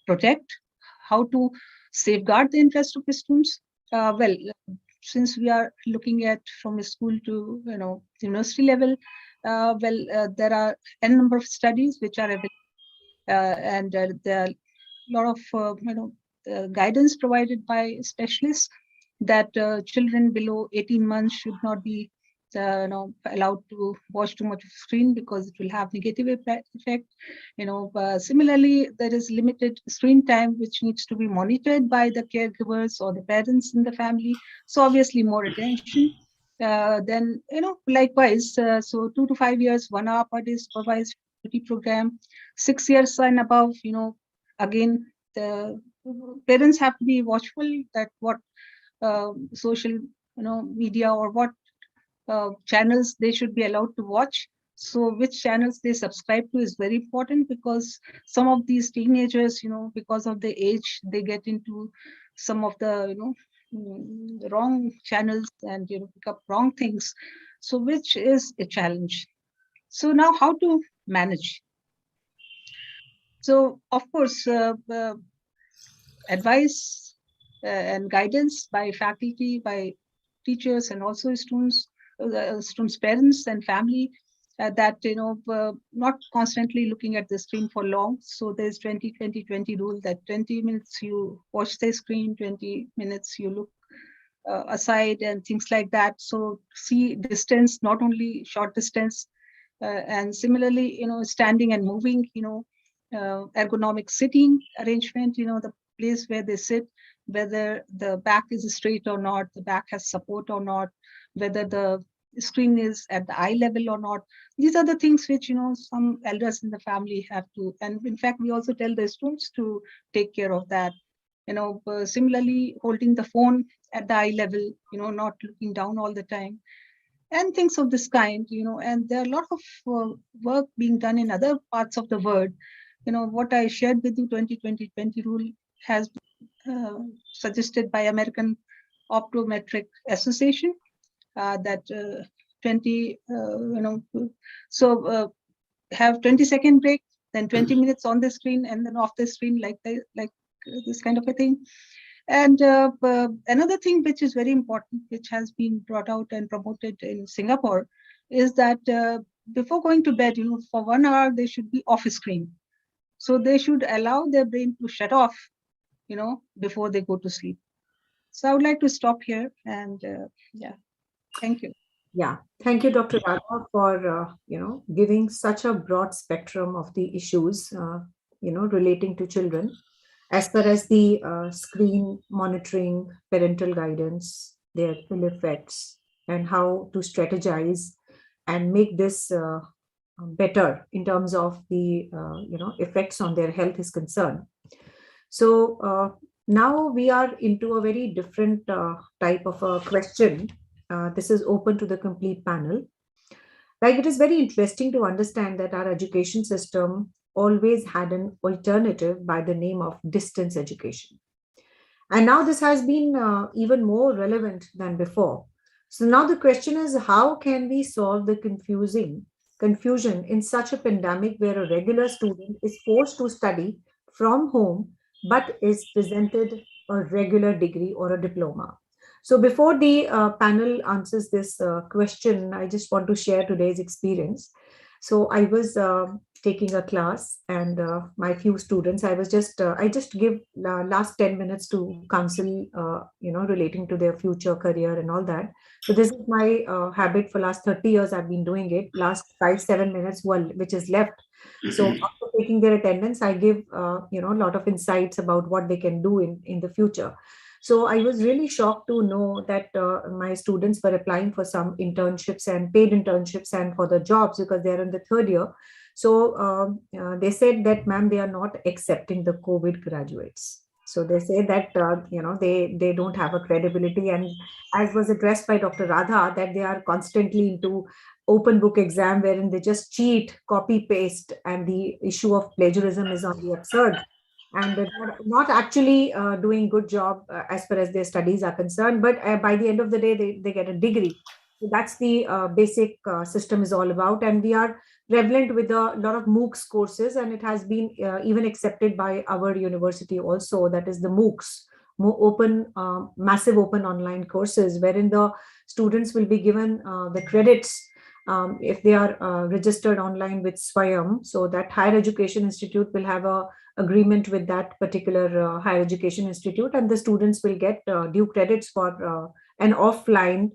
[SPEAKER 10] protect, how to safeguard the interest of the students? Well, since we are looking at from a school to university level, there are n number of studies which are available, and there are a lot of guidance provided by specialists that children below 18 months should not be allowed to watch too much of screen, because it will have negative effect. Similarly, there is limited screen time which needs to be monitored by the caregivers or the parents in the family. So obviously more attention. Then likewise, so 2 to 5 years, 1 hour per day supervised program. 6 years and above, again the parents have to be watchful that what social media or what channels they should be allowed to watch. So which channels they subscribe to is very important, because some of these teenagers, because of the age, they get into some of the the wrong channels and pick up wrong things, so which is a challenge. So now how to manage? So of course, advice and guidance by faculty, by teachers, and also students, parents and family, that not constantly looking at the screen for long. So there's 20-20-20 rule, that 20 minutes you watch the screen, 20 minutes you look aside, and things like that. So see distance, not only short distance, and similarly, standing and moving, ergonomic sitting arrangement, the place where they sit, whether the back is straight or not, the back has support or not, whether the screen is at the eye level or not. These are the things which some elders in the family have to, and in fact we also tell the students to take care of that. Similarly, holding the phone at the eye level, not looking down all the time, and things of this kind. And there are a lot of work being done in other parts of the world. What I shared with you, 20-20-20 rule, has been suggested by American Optometric Association, that 20, so have 20-second break, then 20 minutes on the screen, and then off the screen, like this kind of a thing. And another thing which is very important, which has been brought out and promoted in Singapore, is that before going to bed, for 1 hour, they should be off screen. So they should allow their brain to shut off, before they go to sleep. So I would like to stop here and yeah, thank you.
[SPEAKER 5] Yeah, thank you, Dr. Radha, for giving such a broad spectrum of the issues relating to children, as far as the screen monitoring, parental guidance, their ill effects, and how to strategize and make this better in terms of the effects on their health is concerned. So now we are into a very different type of a question. This is open to the complete panel. Like, it is very interesting to understand that our education system always had an alternative by the name of distance education. And now this has been even more relevant than before. So now the question is, how can we solve the confusion in such a pandemic where a regular student is forced to study from home but is presented a regular degree or a diploma? So before the panel answers this question, I just want to share today's experience. So I was taking a class, and my few students, I just give last 10 minutes to counsel, relating to their future career and all that. So this is my habit for last 30 years. I've been doing it. Last 5-7 minutes, which is left. So after taking their attendance, I give a lot of insights about what they can do in the future. So I was really shocked to know that my students were applying for some internships and paid internships and for the jobs because they're in the third year. So they said that, ma'am, they are not accepting the COVID graduates. So they say that, they don't have a credibility. And as was addressed by Dr. Radha, that they are constantly into open book exam wherein they just cheat, copy, paste, and the issue of plagiarism is on the absurd. And they're not actually doing good job as far as their studies are concerned. But by the end of the day, they get a degree. So that's the basic system is all about. And we are prevalent with a lot of MOOCs courses, and it has been even accepted by our university also. That is the MOOCs, massive open online courses, wherein the students will be given the credits if they are registered online with SWAYAM. So that higher education institute will have a agreement with that particular higher education institute, and the students will get due credits for an online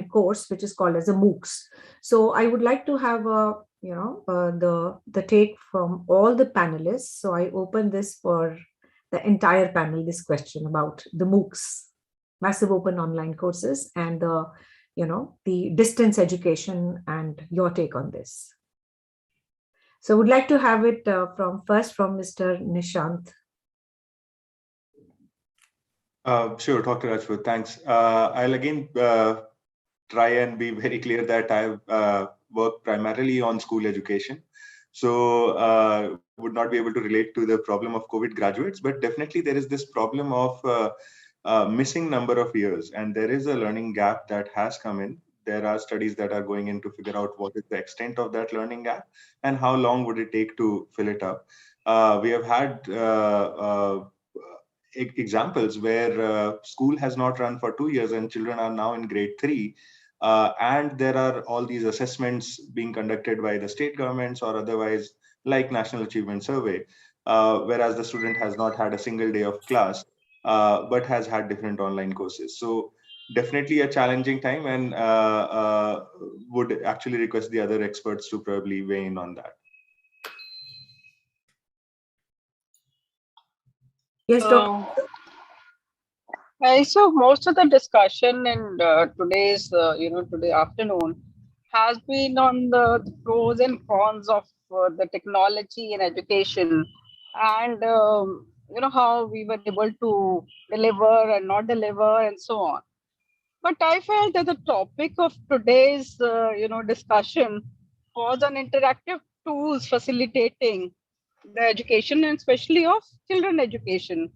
[SPEAKER 5] course, which is called as a MOOCs. So I would like to have the take from all the panelists. So I open this for the entire panel, this question about the MOOCs, massive open online courses, and the distance education, and your take on this. So I would like to have it from Mr. Nishant.
[SPEAKER 7] Sure, Dr. Rajput, thanks. I'll again try and be very clear that I've worked primarily on school education. So would not be able to relate to the problem of COVID graduates, but definitely there is this problem of missing number of years. And there is a learning gap that has come in. There are studies that are going in to figure out what is the extent of that learning gap and how long would it take to fill it up. We have had examples where school has not run for 2 years and children are now in grade 3. And there are all these assessments being conducted by the state governments or otherwise, like National Achievement Survey, whereas the student has not had a single day of class, but has had different online courses. So definitely a challenging time, and would actually request the other experts to probably weigh in on that.
[SPEAKER 5] Yes, Dr.
[SPEAKER 2] So most of the discussion in today's, today afternoon has been on the pros and cons of the technology in education, and how we were able to deliver and not deliver and so on. But I felt that the topic of today's, discussion was on interactive tools facilitating the education, and especially of children education.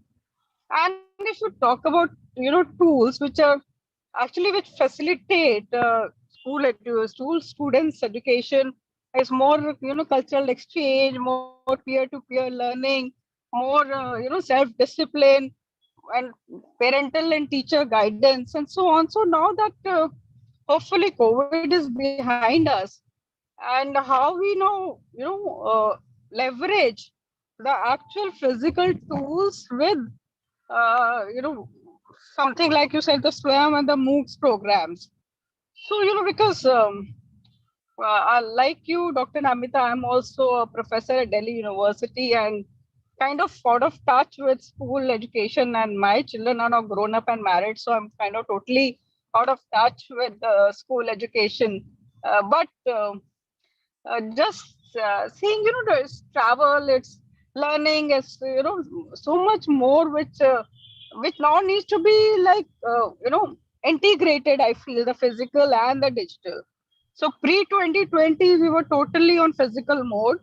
[SPEAKER 2] And if you talk about, tools which are actually which facilitate school students education, is more, cultural exchange, more peer-to-peer learning, more, self-discipline, and parental and teacher guidance, and so on. So now that hopefully COVID is behind us, and how we know, leverage the actual physical tools with, something like you said, the SWAM and the MOOCs programs. So, because like you, Dr. Namita, I'm also a professor at Delhi University and kind of out of touch with school education. And my children are now grown up and married, so I'm kind of totally out of touch with school education. But just seeing, there's travel, it's learning, it's so much more which now needs to be like integrated. I feel the physical and the digital. So pre 2020, we were totally on physical mode,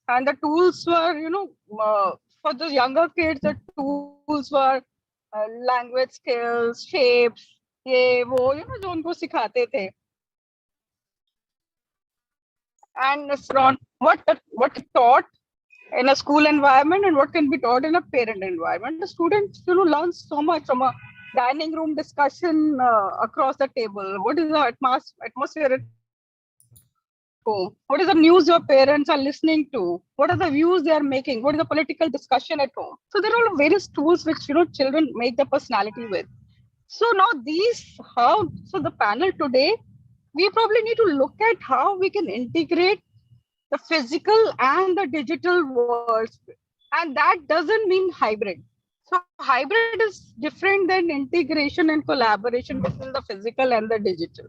[SPEAKER 2] and the tools were, for the younger kids, the tools were language skills, shapes, ये वो, जो उनको सिखाते थे. And from what is taught in a school environment and what can be taught in a parent environment. The students, learn so much from a dining room discussion across the table. What is the atmosphere at home? What is the news your parents are listening to? What are the views they are making? What is the political discussion at home? So there are all various tools which children make their personality with. So now so the panel today, we probably need to look at how we can integrate the physical and the digital worlds. And that doesn't mean hybrid. So hybrid is different than integration and collaboration between the physical and the digital.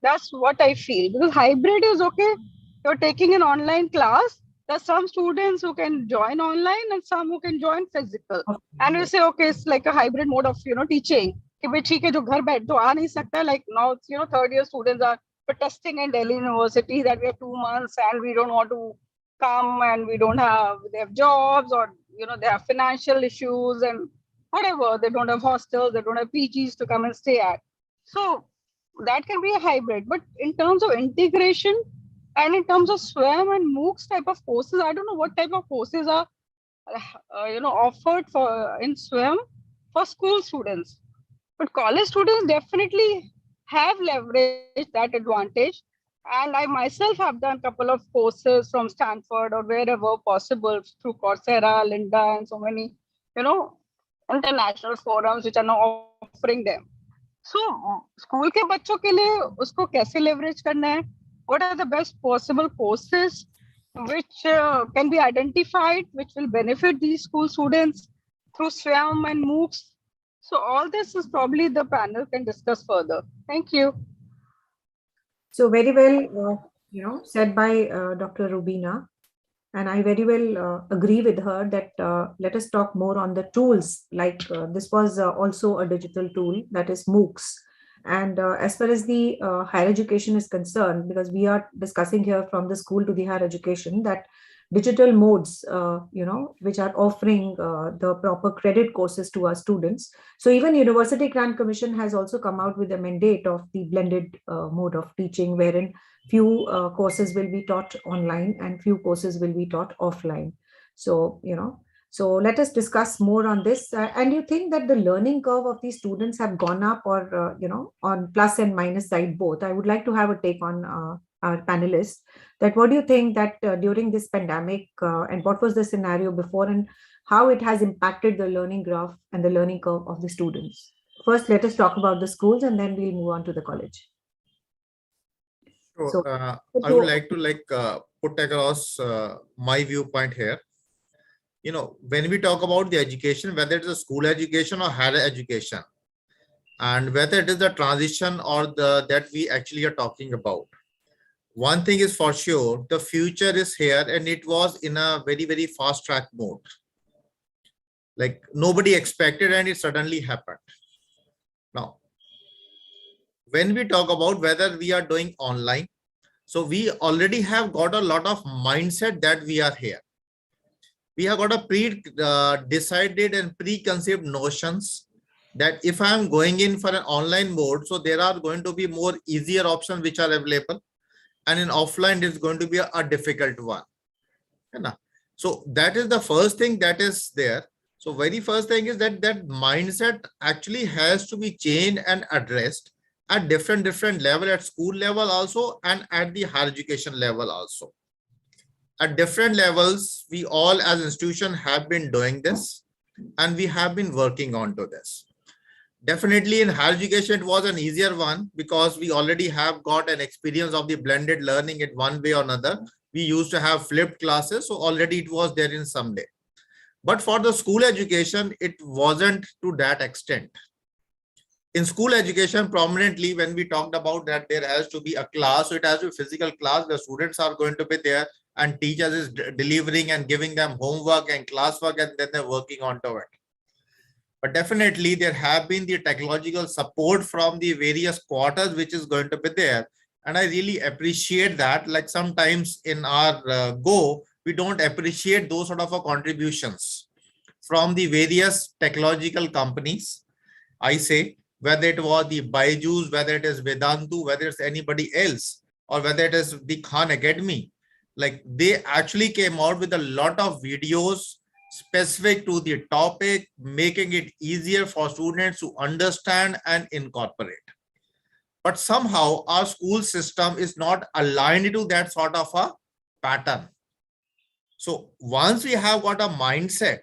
[SPEAKER 2] That's what I feel. Because hybrid is okay. You're taking an online class. There's some students who can join online and some who can join physical. And we say, okay, it's like a hybrid mode of teaching. कि भाई ठीक है जो घर बैठ जो आ नहीं सकता, like now third year students are protesting in Delhi University that we have 2 months and we don't want to come and they have jobs or they have financial issues and whatever, they don't have hostels, they don't have PGs to come and stay at. So that can be a hybrid. But in terms of integration and in terms of SWAM and MOOCs type of courses, I don't know what type of courses are offered in SWAM for school students. But college students definitely have leveraged that advantage. And I myself have done a couple of courses from Stanford or wherever possible through Coursera, Lynda, and so many, international forums which are now offering them. So, school के बच्चों के लिए उसको कैसे leverage करना है? What are the best possible courses which can be identified, which will benefit these school students through SWAM and MOOCs? So all this is probably the panel can discuss further. Thank you.
[SPEAKER 5] So very well, said by Dr. Rubina. And I very well agree with her that let us talk more on the tools. Like this was also a digital tool, that is MOOCs. And as far as the higher education is concerned, because we are discussing here from the school to the higher education, that digital modes, which are offering the proper credit courses to our students. So even University Grant Commission has also come out with a mandate of the blended mode of teaching, wherein few courses will be taught online and few courses will be taught offline. So, so let us discuss more on this. And you think that the learning curve of these students have gone up or, on plus and minus side both? I would like to have a take on our panelists, that what do you think that during this pandemic and what was the scenario before and how it has impacted the learning graph and the learning curve of the students? First, let us talk about the schools and then we'll move on to the college.
[SPEAKER 8] So, I would like to put across my viewpoint here. When we talk about the education, whether it is a school education or higher education, and whether it is the transition or that we actually are talking about, one thing is for sure, the future is here and it was in a very, very fast track mode. Like nobody expected and it suddenly happened. Now, when we talk about whether we are doing online, so we already have got a lot of mindset that we are here. We have got a pre-decided and preconceived notions that if I am going in for an online mode, so there are going to be more easier options which are available. And in offline, it's going to be a difficult one. So that is the first thing that is there. So very first thing is that mindset actually has to be changed and addressed at different level, at school level also and at the higher education level also. at different levels, we all as institution have been doing this, and we have been working on to this. Definitely in higher education, it was an easier one because we already have got an experience of the blended learning in one way or another. We used to have flipped classes, so already it was there in some day. But for the school education, it wasn't to that extent. In school education, prominently, when we talked about that there has to be a class, so it has to be a physical class, the students are going to be there and teachers is delivering and giving them homework and classwork, and then they're working on to it. But definitely there have been the technological support from the various quarters which is going to be there. And I really appreciate that. Like sometimes in our go, we don't appreciate those sort of contributions from the various technological companies. I say, whether it was the Byju's, whether it is Vedantu, whether it's anybody else, or whether it is the Khan Academy, like they actually came out with a lot of videos specific to the topic, making it easier for students to understand and incorporate. But somehow our school system is not aligned to that sort of a pattern. So once we have got a mindset,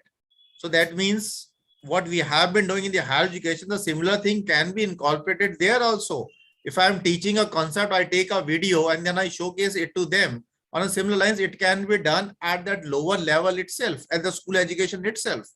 [SPEAKER 8] so that means what we have been doing in the higher education, the similar thing can be incorporated there also. If I'm teaching a concept, I take a video and then I showcase it to them. On a similar lines, it can be done at that lower level itself, at the school education itself.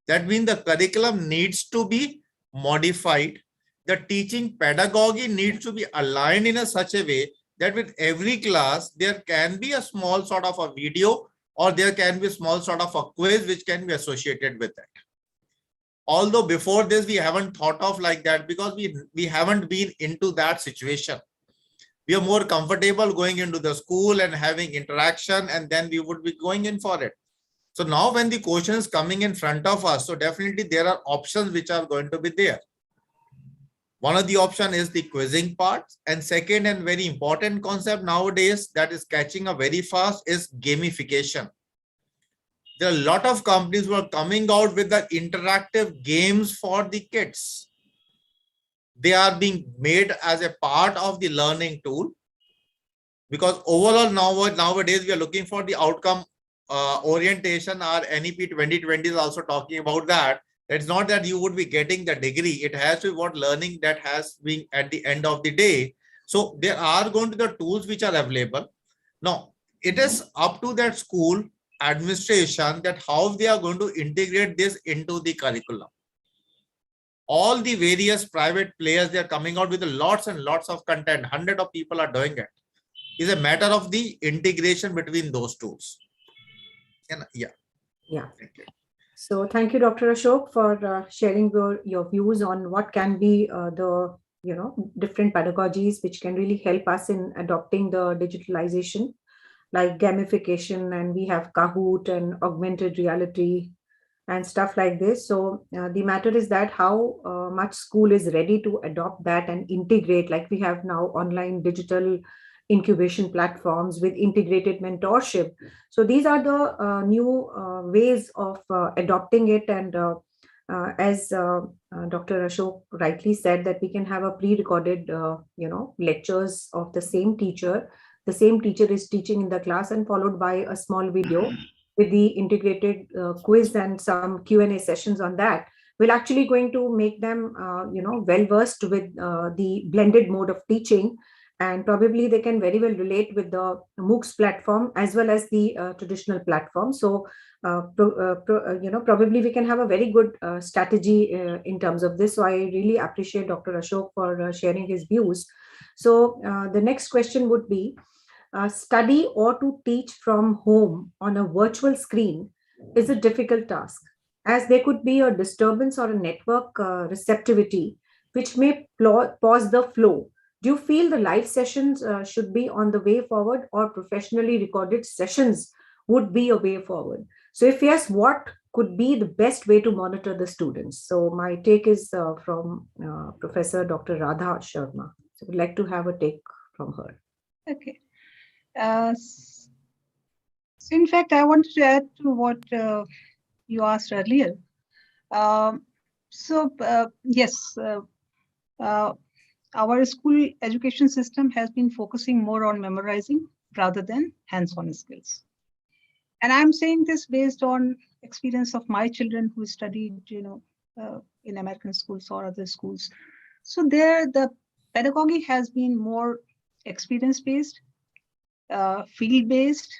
[SPEAKER 8] That means the curriculum needs to be modified. The teaching pedagogy needs to be aligned in such a way that with every class, there can be a small sort of a video, or there can be a small sort of a quiz which can be associated with it. Although before this, we haven't thought of like that because we haven't been into that situation. We are more comfortable going into the school and having interaction, and then we would be going in for it. So now when the question is coming in front of us, so definitely there are options which are going to be there. One of the option is the quizzing part. And second and very important concept nowadays that is catching up very fast is gamification. There are a lot of companies who are coming out with the interactive games for the kids. They are being made as a part of the learning tool, because overall nowadays we are looking for the outcome orientation. Our NEP 2020 is also talking about that. It's not that you would be getting the degree. It has to be what learning that has been at the end of the day. So there are going to be the tools which are available. Now, it is up to that school administration that how they are going to integrate this into the curriculum. All the various private players, they are coming out with lots and lots of content. Hundreds of people are doing it. It's a matter of the integration between those tools. And yeah. Thank you.
[SPEAKER 5] So thank you, Dr. Ashok, for sharing your views on what can be the different pedagogies which can really help us in adopting the digitalization, like gamification, and we have Kahoot and augmented reality and stuff like this. So the matter is that how much school is ready to adopt that and integrate, like we have now online digital incubation platforms with integrated mentorship. So these are the new ways of adopting it. And as Dr. Ashok rightly said, that we can have a pre-recorded, lectures of the same teacher. The same teacher is teaching in the class and followed by a small video with the integrated quiz and some Q&A sessions on that. We're actually going to make them, well-versed with the blended mode of teaching. And probably they can very well relate with the MOOCs platform as well as the traditional platform. So, probably we can have a very good strategy in terms of this. So I really appreciate Dr. Ashok for sharing his views. So the next question would be, study or to teach from home on a virtual screen is a difficult task, as there could be a disturbance or a network receptivity, which may pause the flow. Do you feel the live sessions should be on the way forward, or professionally recorded sessions would be a way forward? So if yes, what could be the best way to monitor the students? So my take is from Professor Dr. Radha Sharma. So I would like to have a take from her.
[SPEAKER 10] Okay. So in fact, I wanted to add to what you asked earlier. Yes, our school education system has been focusing more on memorizing rather than hands-on skills. And I'm saying this based on experience of my children who studied, in American schools or other schools. So there, the pedagogy has been more experience-based, field-based,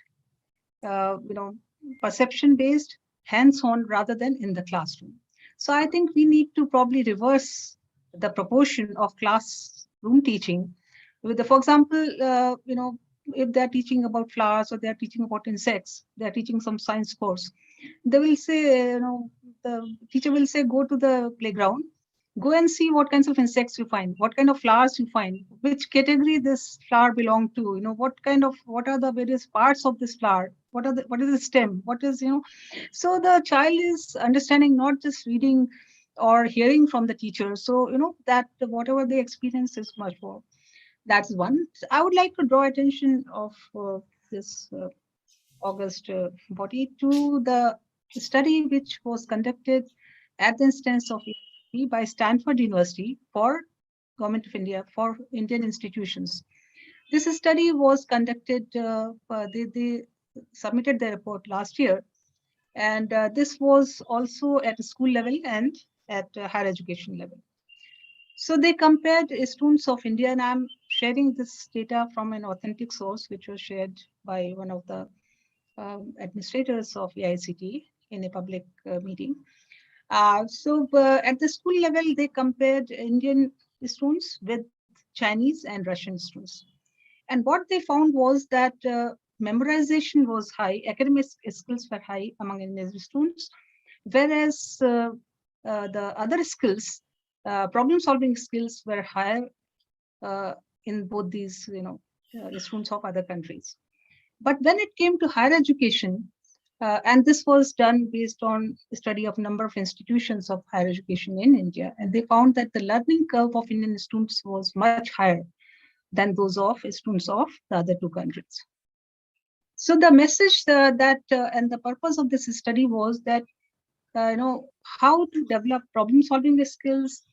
[SPEAKER 10] perception-based, hands-on rather than in the classroom. So I think we need to probably reverse the proportion of classroom teaching. For example, if they're teaching about flowers or they're teaching about insects, they're teaching some science course, they will say, the teacher will say, go to the playground, go and see what kinds of insects you find, what kind of flowers you find, which category this flower belong to, what are the various parts of this flower, what is the stem, what is, so the child is understanding, not just reading or hearing from the teacher. So, that whatever they experience is much more. That's one. I would like to draw attention of this August body to the study which was conducted at the instance of by Stanford University for Government of India for Indian institutions. This study was conducted, they submitted their report last year, and this was also at a school level and at higher education level. So they compared students of India, and I'm sharing this data from an authentic source, which was shared by one of the administrators of AICT in a public meeting. So at the school level, they compared Indian students with Chinese and Russian students. And what they found was that memorization was high, academic skills were high among Indian students, whereas the other skills, problem-solving skills were higher in both these, students of other countries. But when it came to higher education, and this was done based on a study of number of institutions of higher education in India, and they found that the learning curve of Indian students was much higher than those of students of the other two countries. So the message and the purpose of this study was that, how to develop problem-solving skills,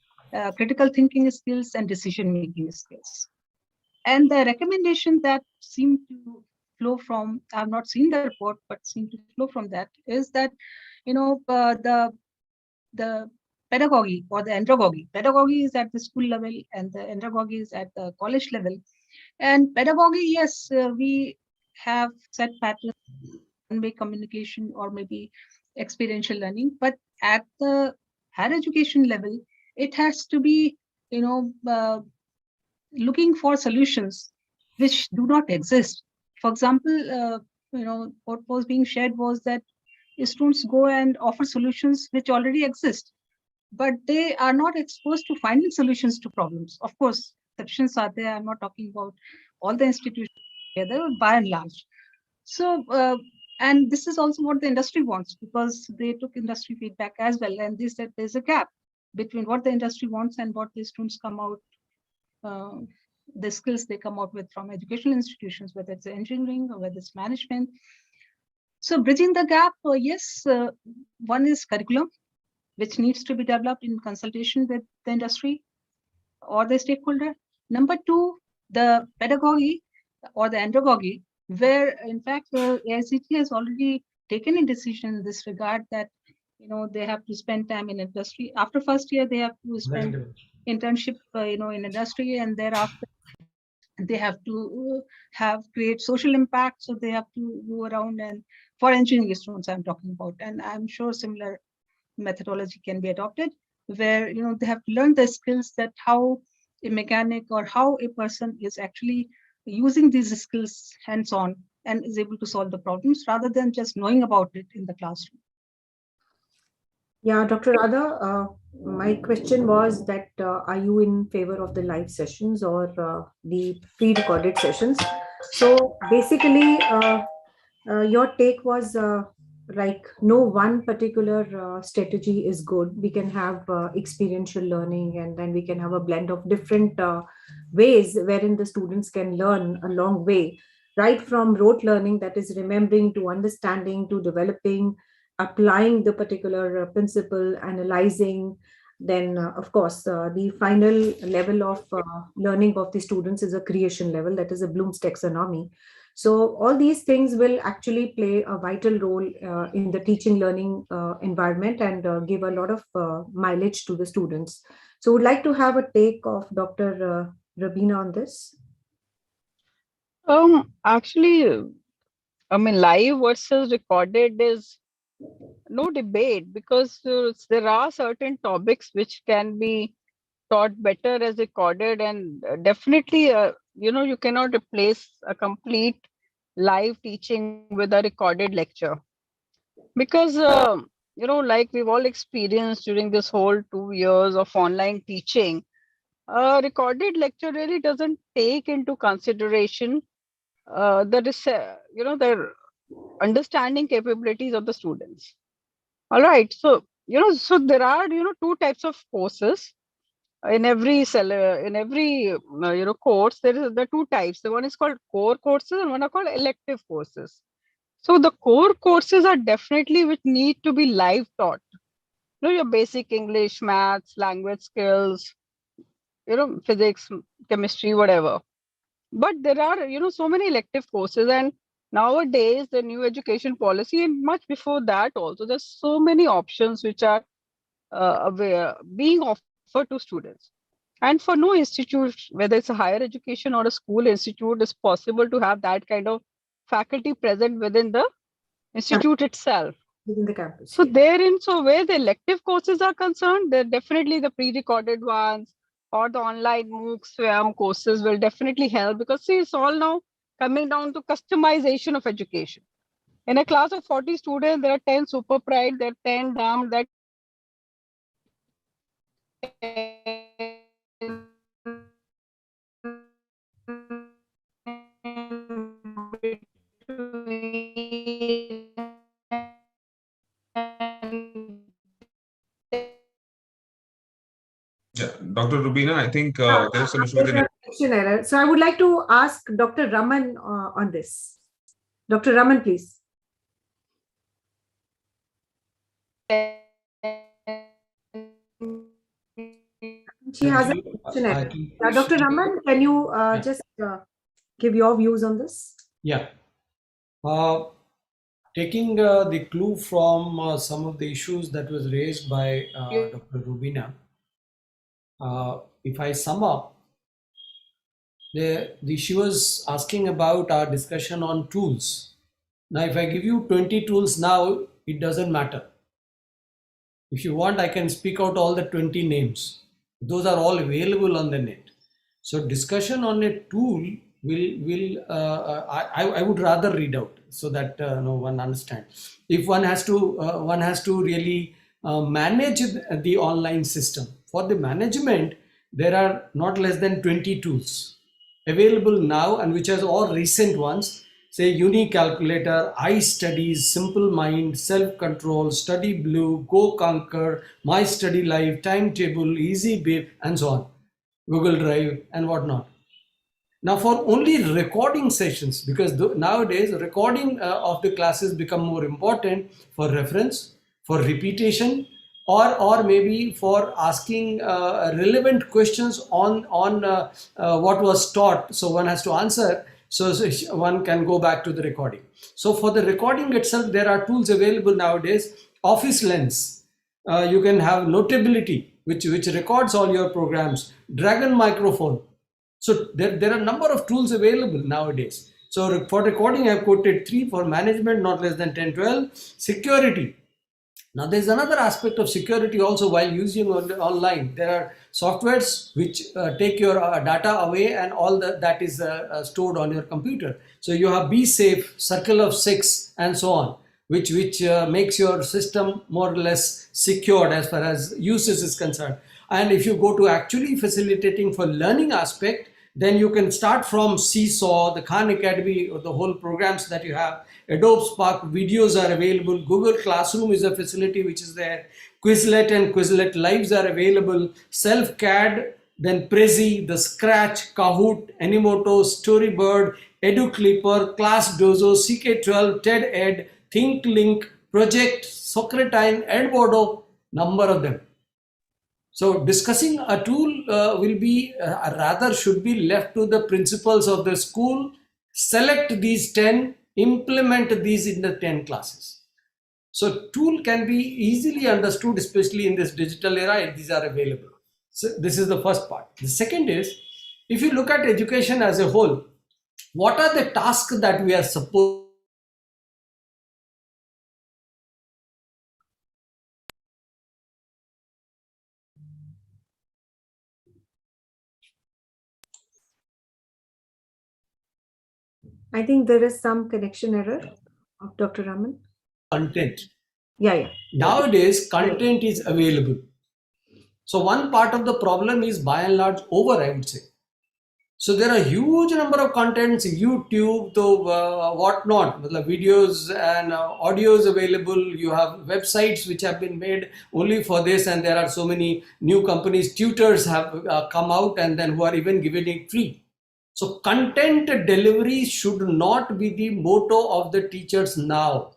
[SPEAKER 10] critical thinking skills, and decision-making skills. And the recommendation that seemed to flow from, I've not seen the report, but seemed to flow from that, is that, the pedagogy or the andragogy. Pedagogy is at the school level and the andragogy is at the college level. And pedagogy, yes, we have set patterns, one-way communication or maybe experiential learning, but at the higher education level, it has to be, looking for solutions which do not exist. For example, what was being shared was that students go and offer solutions which already exist, but they are not exposed to finding solutions to problems. Of course, exceptions are there. I'm not talking about all the institutions together, by and large. So, and this is also what the industry wants, because they took industry feedback as well, and they said there's a gap between what the industry wants and what the students come out, the skills they come out with from educational institutions, whether it's engineering or whether it's management. So bridging the gap, yes, one is curriculum, which needs to be developed in consultation with the industry or the stakeholder. Number two, the pedagogy or the andragogy, where in fact the AICT has already taken a decision in this regard that, they have to spend time in industry. After first year, they have to spend internship, in industry, and thereafter they have to create social impact. So they have to go around, and for engineering students I'm talking about, and I'm sure similar methodology can be adopted, where they have to learn the skills that how a mechanic or how a person is actually using these skills hands-on and is able to solve the problems rather than just knowing about it in the classroom.
[SPEAKER 5] Yeah, Dr. Radha, my question was that are you in favor of the live sessions or the pre-recorded sessions? So basically, your take was like no one particular strategy is good. We can have experiential learning, and then we can have a blend of different ways wherein the students can learn a long way, right from rote learning, that is remembering, to understanding, to developing, applying the particular principle, analyzing. Then of course the final level of learning of the students is a creation level, that is a Bloom's taxonomy. So all these things will actually play a vital role in the teaching learning environment and give a lot of mileage to the students. So would like to have a take of Dr. Rabina on this.
[SPEAKER 2] Actually, I mean, live versus recorded is no debate, because there are certain topics which can be taught better as recorded, and definitely, you cannot replace a complete live teaching with a recorded lecture, because like we've all experienced during this whole 2 years of online teaching, a recorded lecture really doesn't take into consideration the understanding capabilities of the students. All right, so there are two types of courses in every course. There is the two types. The one is called core courses and one are called elective courses. So the core courses are definitely which need to be live taught. Your basic English, maths, language skills, physics, chemistry, whatever. But there are so many elective courses, and nowadays the new education policy, and much before that also, there's so many options which are being offered to students. And for no institute, whether it's a higher education or a school institute, is possible to have that kind of faculty present within the institute itself.
[SPEAKER 5] Within the campus.
[SPEAKER 2] So therein, so where the elective courses are concerned, they're definitely the pre-recorded ones or the online MOOCs, SWAYAM courses will definitely help, because see, it's all now coming down to customization of education. In a class of 40 students, there are 10 super bright, there are 10 dumb, there are 10
[SPEAKER 6] Yeah, Dr. Rubina, I think there is some issue with the
[SPEAKER 5] There's a connection error. So I would like to ask Dr. Raman on this. Dr. Raman, please. She has a connection error. Dr. Raman, can you just give your views on this?
[SPEAKER 9] Yeah. Taking the clue from some of the issues that was raised by Dr. Rubina, if I sum up, she was asking about our discussion on tools. Now, if I give you 20 tools now, it doesn't matter. If you want, I can speak out all the 20 names. Those are all available on the net. So discussion on a tool I would rather read out so that no one understands. If one has to really manage the online system. For the management, there are not less than 20 tools available now, and which are all recent ones. Say Uni Calculator, iStudies, Simple Mind, Self Control, Study Blue, Go Conquer, My Study Life, Timetable, Easy Babe, and so on. Google Drive and whatnot. Now for only recording sessions, because nowadays recording of the classes become more important for reference, for repetition, or maybe for asking relevant questions on what was taught. So one has to answer. So one can go back to the recording. So for the recording itself, there are tools available nowadays. Office Lens, you can have Notability, which records all your programs. Dragon Microphone. So there are a number of tools available nowadays. So for recording, I've quoted 3. For management, not less than 10, 12. Security. Now there's another aspect of security also while using online. There are softwares which take your data away, and all that is stored on your computer. So you have Be Safe, Circle of 6, and so on, which makes your system more or less secured as far as usage is concerned. And if you go to actually facilitating for learning aspect, then you can start from Seesaw, the Khan Academy, or the whole programs that you have. Adobe Spark videos are available. Google Classroom is a facility which is there. Quizlet and Quizlet Lives are available. SelfCAD, then Prezi, the Scratch, Kahoot, Animoto, Storybird, EduClipper, ClassDozo, CK12, TED-Ed, ThinkLink, Project, Socratine, Edmodo, number of them. So discussing a tool will be rather should be left to the principals of the school select these 10, implement these in the 10 classes. So tool can be easily understood, especially in this digital era, if these are available. So this is the first part. The second is, if you look at education as a whole, what are the tasks that we are supposed
[SPEAKER 5] I think there is some connection error of Dr. Raman.
[SPEAKER 9] content?
[SPEAKER 5] Yeah.
[SPEAKER 9] Nowadays, content is available. So one part of the problem is by and large over, I would say. So there are huge number of contents, YouTube, whatnot, videos and audios available. You have websites which have been made only for this, and there are so many new companies, tutors have come out and then who are even giving it free. So content delivery should not be the motto of the teachers now.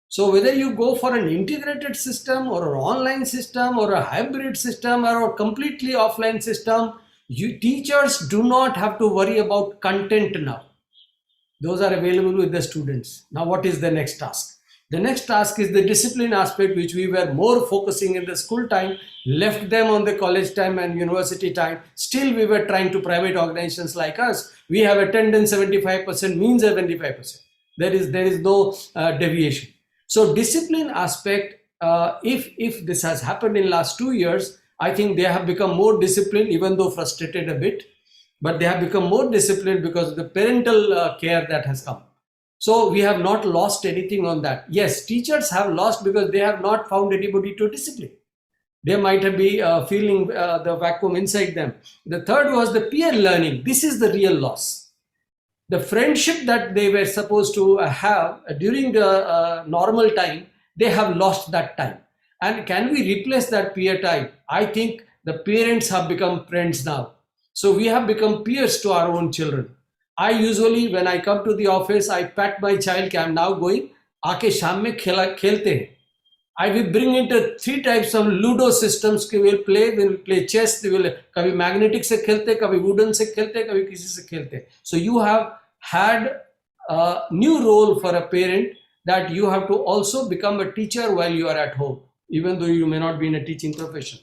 [SPEAKER 9] So whether you go for an integrated system or an online system or a hybrid system or a completely offline system, teachers do not have to worry about content now. Those are available with the students. Now what is the next task? The next task is the discipline aspect, which we were more focusing in the school time, left them on the college time and university time. Still we were trying to private organizations like us. We have attendance 75%, means 75%. There is no deviation. So discipline aspect, if this has happened in last 2 years, I think they have become more disciplined, even though frustrated a bit, but they have become more disciplined because of the parental care that has come. So we have not lost anything on that. Yes, teachers have lost because they have not found anybody to discipline. They might have been feeling the vacuum inside them. The third was the peer learning. This is the real loss. The friendship that they were supposed to have during the normal time, they have lost that time. And can we replace that peer time? I think the parents have become friends now. So we have become peers to our own children. I usually, when I come to the office, I pat my child, I'm now going, aake sham mein khelte hain. I will bring into 3 types of Ludo systems. We will play chess, we will kabhi magnetic se khelte, kabhi wooden se khelte, kabhi kisi se khelte. So you have had a new role for a parent, that you have to also become a teacher while you are at home, even though you may not be in a teaching profession.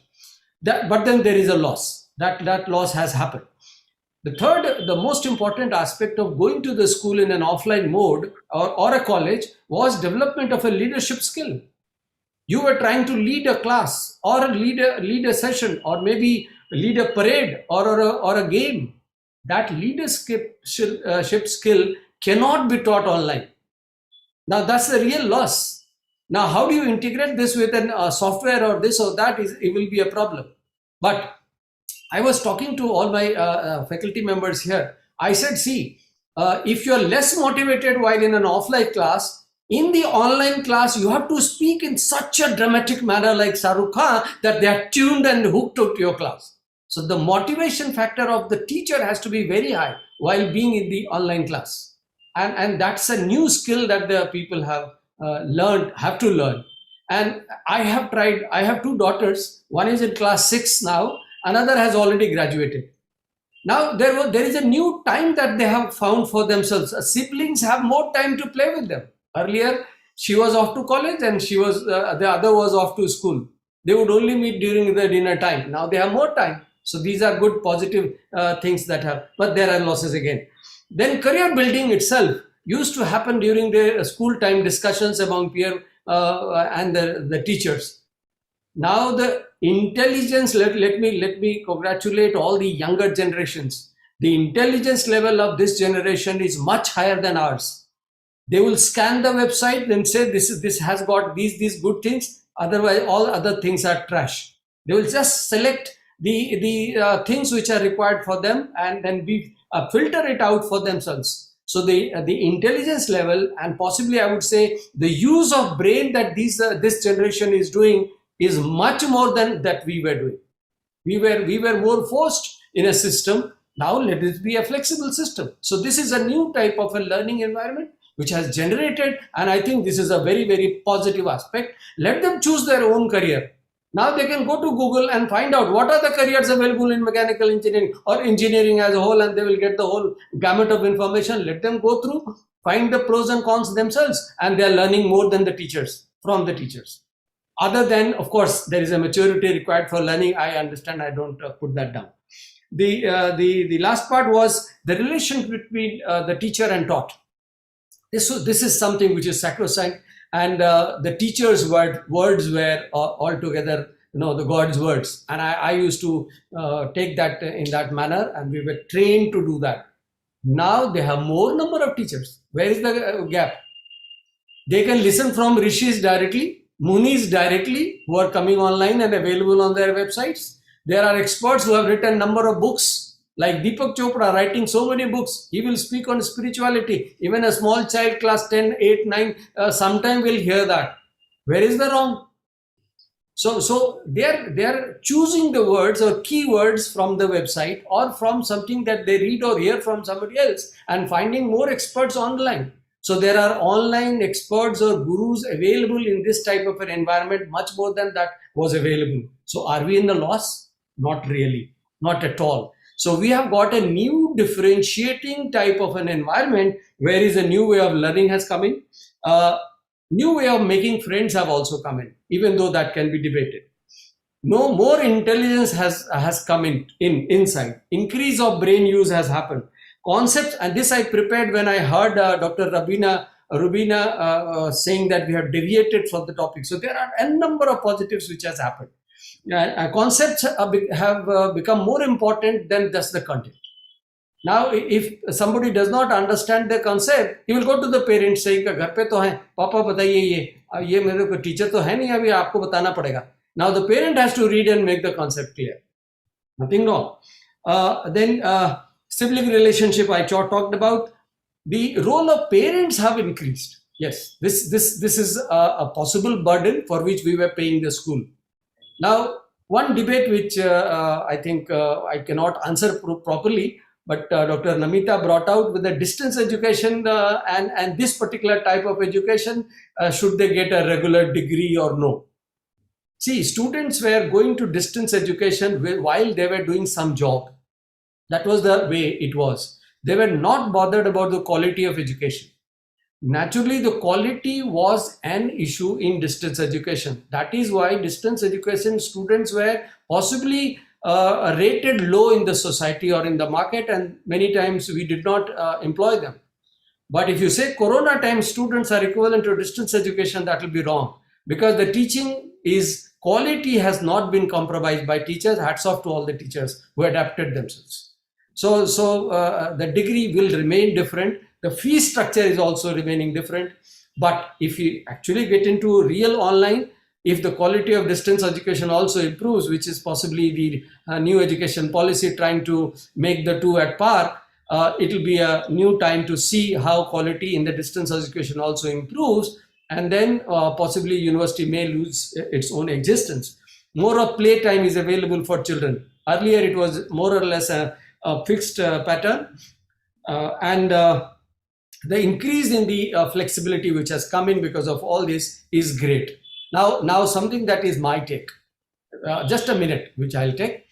[SPEAKER 9] But then there is a loss. That loss has happened. The third, the most important aspect of going to the school in an offline mode or a college was development of a leadership skill. You were trying to lead a class or lead a session or maybe lead a parade or a game. That leadership skill cannot be taught online. Now that's the real loss. Now how do you integrate this with a software or this or that? It will be a problem. But I was talking to all my faculty members here. I said, see, if you're less motivated while in an offline class, in the online class, you have to speak in such a dramatic manner like Shahrukh Khan that they are tuned and hooked to your class. So the motivation factor of the teacher has to be very high while being in the online class. And that's a new skill that the people have have to learn. And I have 2 daughters. One is in class 6 now. Another has already graduated. Now there is a new time that they have found for themselves. Siblings have more time to play with them. Earlier, she was off to college and the other was off to school. They would only meet during the dinner time. Now they have more time. So these are good positive things that have, but there are losses again. Then career building itself used to happen during the school time discussions among peer and the teachers. Now the intelligence, let me congratulate all the younger generations. The intelligence level of this generation is much higher than ours. They will scan the website and say this has got these good things, otherwise all other things are trash. They will just select the things which are required for them and then filter it out for themselves. So the intelligence level, and possibly I would say the use of brain that this generation is doing is much more than that we were doing. We were more forced in a system. Now let it be a flexible system. So this is a new type of a learning environment which has generated, and I think this is a very, very positive aspect. Let them choose their own career. Now they can go to Google and find out what are the careers available in mechanical engineering or engineering as a whole, and they will get the whole gamut of information. Let them go through, find the pros and cons themselves, and they are learning more than the teachers, from the teachers. Other than, of course, there is a maturity required for learning. I understand, I don't put that down. The last part was the relation between the teacher and taught. This is something which is sacrosanct, and the teacher's words were altogether, the God's words, and I used to take that in that manner, and we were trained to do that. Now they have more number of teachers. Where is the gap? They can listen from rishis directly, munis directly, who are coming online and available on their websites. There are experts who have written number of books, like Deepak Chopra writing so many books. He will speak on spirituality. Even a small child, class 10, 8, 9, sometime will hear that. Where is the wrong? So they are choosing the words or keywords from the website or from something that they read or hear from somebody else, and finding more experts online. So there are online experts or gurus available in this type of an environment, much more than that was available. So are we in the loss? Not really, not at all. So we have got a new differentiating type of an environment where is a new way of learning has come in. New way of making friends have also come in, even though that can be debated. No more intelligence has come inside. Increase of brain use has happened. Concepts, and this I prepared when I heard Dr. Rubina saying that we have deviated from the topic. So there are a number of positives which has happened. Concepts have become more important than just the content. Now, if somebody does not understand the concept, he will go to the parents saying, "Ghar pe to hai, Papa bataiye ye mere ko teacher to hai nahi, abhi aapko batana padega." Now the parent has to read and make the concept clear. Nothing wrong. Then sibling relationship I talked about. The role of parents have increased. Yes, this is a possible burden for which we were paying the school. Now, one debate which I think I cannot answer properly, but Dr. Namita brought out with the distance education and this particular type of education, should they get a regular degree or no? See, students were going to distance education while they were doing some job. That was the way it was. They were not bothered about the quality of education. Naturally, the quality was an issue in distance education. That is why distance education students were possibly rated low in the society or in the market, and many times we did not employ them. But if you say Corona time students are equivalent to distance education, that will be wrong, because the teaching is quality has not been compromised by teachers. Hats off to all the teachers who adapted themselves. So the degree will remain different. The fee structure is also remaining different. But if you actually get into real online, if the quality of distance education also improves, which is possibly the new education policy trying to make the two at par, it will be a new time to see how quality in the distance education also improves, and then possibly university may lose its own existence. More of play time is available for children. Earlier it was more or less a fixed pattern, and the increase in the flexibility which has come in because of all this is great. Now something that is my take, just a minute, which I'll take.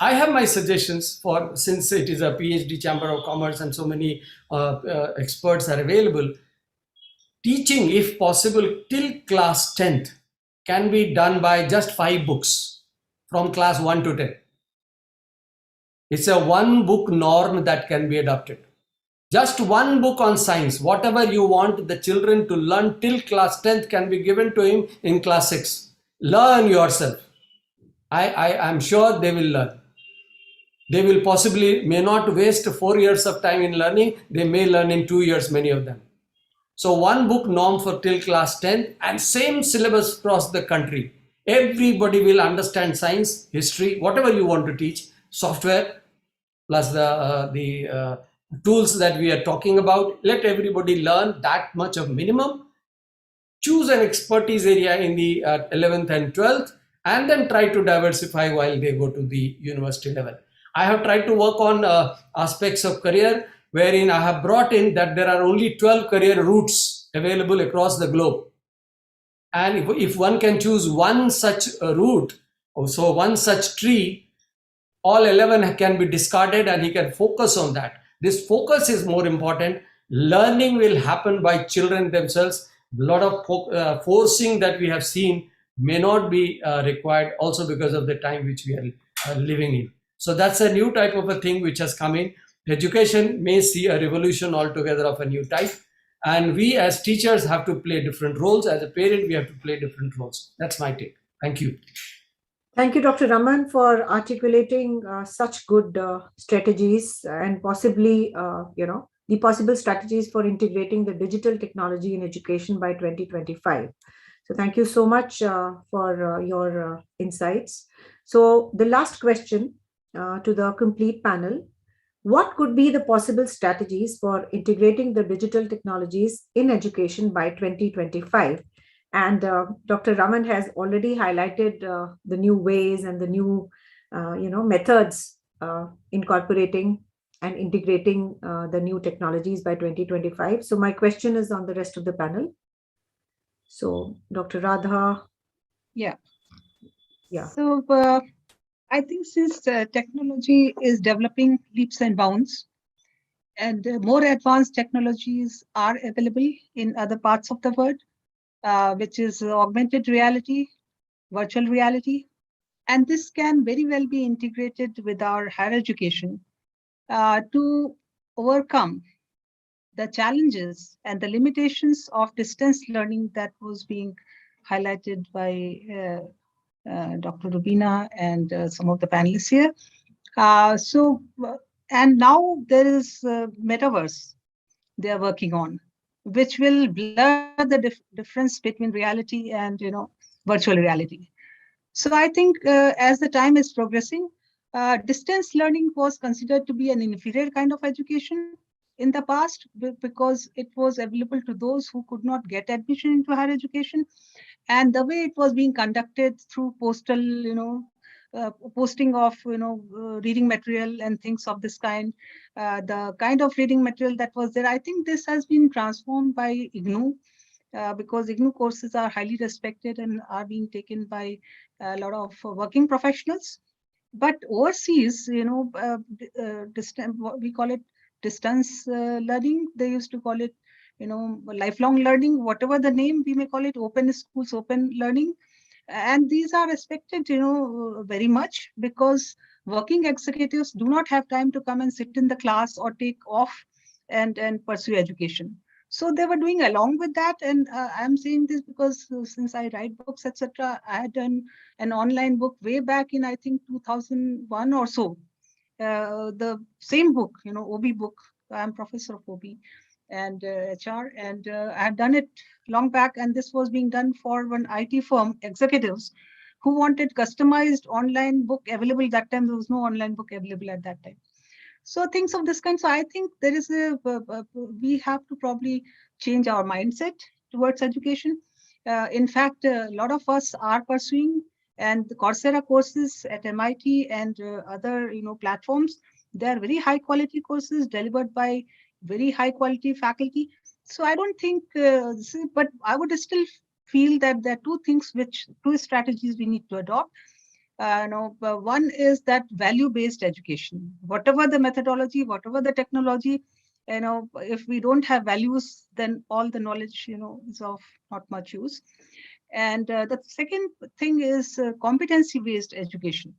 [SPEAKER 9] I have my suggestions for, since it is a PhD Chamber of Commerce and so many experts are available. Teaching, if possible, till class 10th can be done by just 5 books from class 1 to 10. It's a 1 book norm that can be adopted. Just 1 book on science, whatever you want the children to learn till class 10th can be given to him in class 6. Learn yourself. I'm sure they will learn. They will possibly may not waste 4 years of time in learning. They may learn in 2 years, many of them. So 1 book norm for till class 10th, and same syllabus across the country. Everybody will understand science, history, whatever you want to teach, software, plus the tools that we are talking about. Let everybody learn that much of minimum. Choose an expertise area in the 11th and 12th, and then try to diversify while they go to the university level. I have tried to work on aspects of career, wherein I have brought in that there are only 12 career routes available across the globe. And if one can choose one such route, so one such tree, all 11 can be discarded and he can focus on that. This focus is more important. Learning will happen by children themselves. A lot of forcing that we have seen may not be required, also because of the time which we are living in. So that's a new type of a thing which has come in. Education may see a revolution altogether of a new type. And we as teachers have to play different roles. As a parent, we have to play different roles. That's my take. Thank you.
[SPEAKER 5] Thank you, Dr. Raman, for articulating such good strategies and possibly, the possible strategies for integrating the digital technology in education by 2025. So thank you so much for your insights. So the last question to the complete panel: what could be the possible strategies for integrating the digital technologies in education by 2025? And Dr. Raman has already highlighted the new ways and the new, methods incorporating and integrating the new technologies by 2025. So my question is on the rest of the panel. So Dr. Radha.
[SPEAKER 10] Yeah.
[SPEAKER 5] Yeah.
[SPEAKER 10] So I think since technology is developing leaps and bounds, and more advanced technologies are available in other parts of the world, which is augmented reality, virtual reality, and this can very well be integrated with our higher education to overcome the challenges and the limitations of distance learning that was being highlighted by Dr. Rubina and some of the panelists here. And now there is metaverse they are working on, which will blur the difference between reality and virtual reality. So I think as the time is progressing, distance learning was considered to be an inferior kind of education in the past because it was available to those who could not get admission into higher education, and the way it was being conducted through postal, posting of reading material and things of this kind, the kind of reading material that was there, I think this has been transformed by IGNOU. Because IGNOU courses are highly respected and are being taken by a lot of working professionals. But overseas, we call it distance learning. They used to call it, lifelong learning, whatever the name we may call it, open schools, open learning. And these are respected, very much because working executives do not have time to come and sit in the class or take off and pursue education. So they were doing along with that. And I'm saying this because since I write books, etc., I had done an online book way back in, I think, 2001 or so. The same book, OB book. I'm professor of OB and HR, and I had done it long back. And this was being done for one IT firm executives who wanted customized online book available. That time there was no online book available at that time. So things of this kind. So I think there is we have to probably change our mindset towards education. In fact, a lot of us are pursuing, and the Coursera courses at MIT and other platforms, they are very high quality courses delivered by very high quality faculty. So I don't think, but I would still feel that there are two strategies we need to adopt. One is that value-based education. Whatever the methodology, whatever the technology, if we don't have values, then all the knowledge, is of not much use. And the second thing is competency-based education.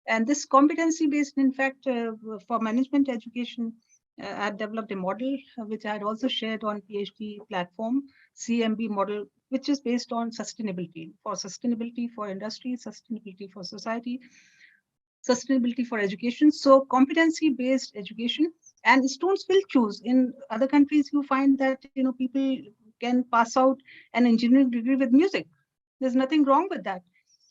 [SPEAKER 10] And this competency-based, in fact, for management education, I had developed a model which I had also shared on PhD platform, CMB model, which is based on sustainability for industry, sustainability for society, sustainability for education. So competency-based education, and students will choose. In other countries, you find that people can pass out an engineering degree with music. There's nothing wrong with that.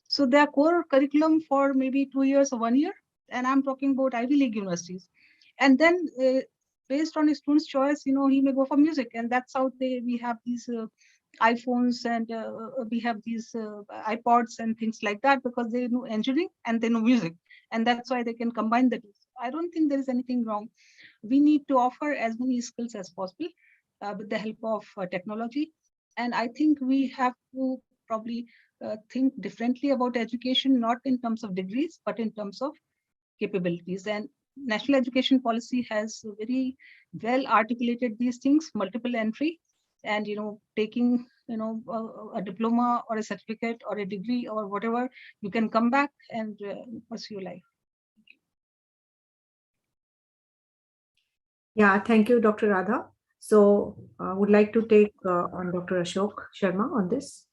[SPEAKER 10] So their core curriculum for maybe 2 years or 1 year, and I'm talking about Ivy League universities. And then based on a student's choice, he may go for music, and that's how we have these iPhones and we have these iPods and things like that, because they know engineering and they know music, and that's why they can combine the two. I don't think there is anything wrong. We need to offer as many skills as possible with the help of technology, and I think we have to probably think differently about education, not in terms of degrees, but in terms of capabilities. And national education policy has very well articulated these things, multiple entry, and taking a diploma or a certificate or a degree or whatever, you can come back and pursue life.
[SPEAKER 5] Yeah, thank you, Dr. Radha. So would like to take on Dr. Ashok Sharma on this.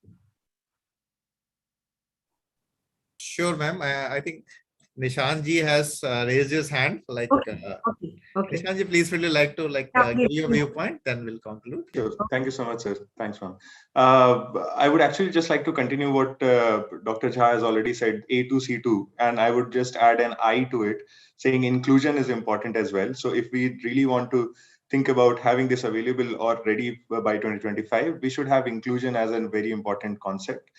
[SPEAKER 8] Sure, ma'am. I think Nishant ji has raised his hand. Like,
[SPEAKER 5] Okay.
[SPEAKER 8] Nishant ji, please would you like to give your viewpoint? Then we'll conclude.
[SPEAKER 7] Sure. Thank you so much, sir. Thanks, ma'am. I would actually just like to continue what Dr. Jha has already said, A2C2, and I would just add an I to it, saying inclusion is important as well. So if we really want to think about having this available or ready by 2025, we should have inclusion as a very important concept.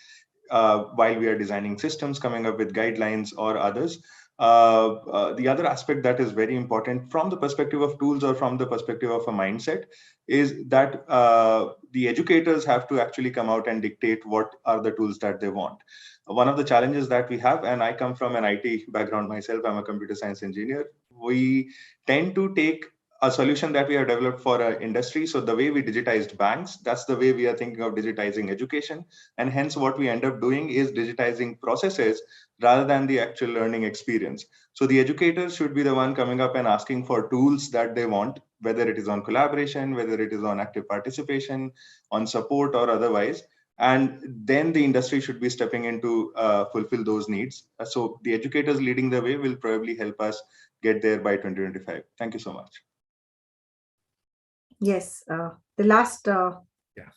[SPEAKER 7] While we are designing systems, coming up with guidelines or others. The other aspect that is very important from the perspective of tools or from the perspective of a mindset is that the educators have to actually come out and dictate what are the tools that they want. One of the challenges that we have, and I come from an IT background myself, I'm a computer science engineer, we tend to take a solution that we have developed for our industry. So the way we digitized banks, that's the way we are thinking of digitizing education. And hence what we end up doing is digitizing processes rather than the actual learning experience. So the educators should be the one coming up and asking for tools that they want, whether it is on collaboration, whether it is on active participation, on support or otherwise. And then the industry should be stepping in to fulfill those needs. So the educators leading the way will probably help us get there by 2025. Thank you so much.
[SPEAKER 5] Yes, the last.
[SPEAKER 8] Yeah.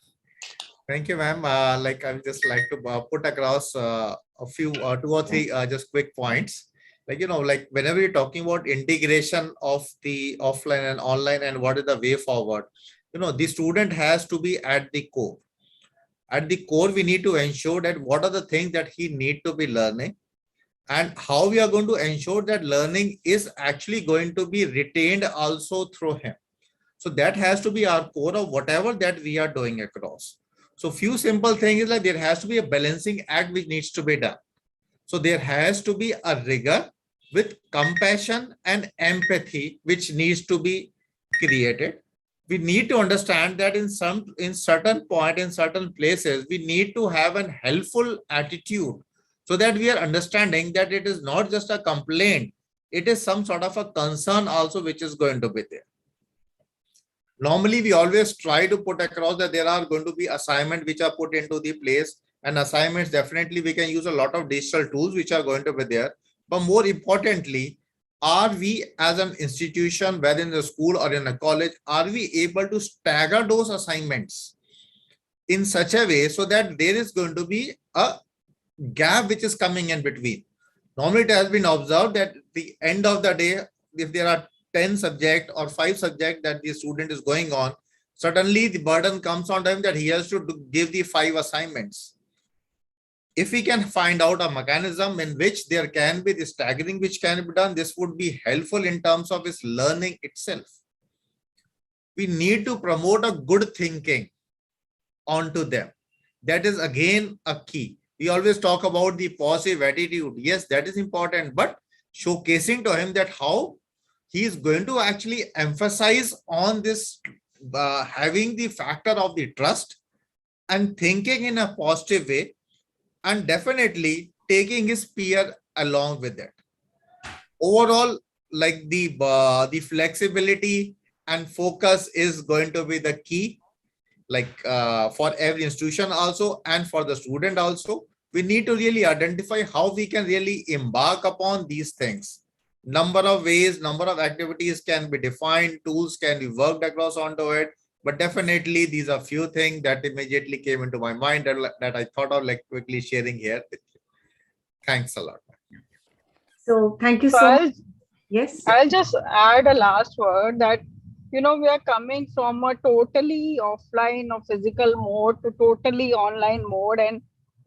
[SPEAKER 8] Thank you, ma'am. Like I would just like to put across a few, 2 or 3 just quick points. Like, like whenever you're talking about integration of the offline and online and what is the way forward, the student has to be at the core. At the core, we need to ensure that what are the things that he need to be learning and how we are going to ensure that learning is actually going to be retained also through him. So that has to be our core of whatever that we are doing across. So few simple things is like there has to be a balancing act which needs to be done. So there has to be a rigor with compassion and empathy which needs to be created. We need to understand that in certain point, in certain places, we need to have an helpful attitude so that we are understanding that it is not just a complaint, it is some sort of a concern also which is going to be there. Normally, we always try to put across that there are going to be assignments which are put into the place, and assignments definitely we can use a lot of digital tools which are going to be there. But more importantly, are we as an institution, whether in the school or in a college, are we able to stagger those assignments in such a way so that there is going to be a gap which is coming in between? Normally, it has been observed that the end of the day, if there are 10 subject or 5 subject that the student is going on, suddenly the burden comes on him that he has to give the 5 assignments. If we can find out a mechanism in which there can be the staggering which can be done, this would be helpful in terms of his learning itself. We need to promote a good thinking onto them. That is again a key. We always talk about the positive attitude. Yes, that is important, but showcasing to him that how he is going to actually emphasize on this, having the factor of the trust and thinking in a positive way, and definitely taking his peer along with it. Overall, like the flexibility and focus is going to be the key, like for every institution also and for the student also. We need to really identify how we can really embark upon these things. Number of ways, number of activities can be defined, tools can be worked across onto it, but definitely these are few things that immediately came into my mind that I thought of like quickly sharing here with you. Thanks a lot.
[SPEAKER 5] So thank you
[SPEAKER 2] So
[SPEAKER 5] so much. Yes.
[SPEAKER 2] I'll just add a last word that, we are coming from a totally offline or physical mode to totally online mode. And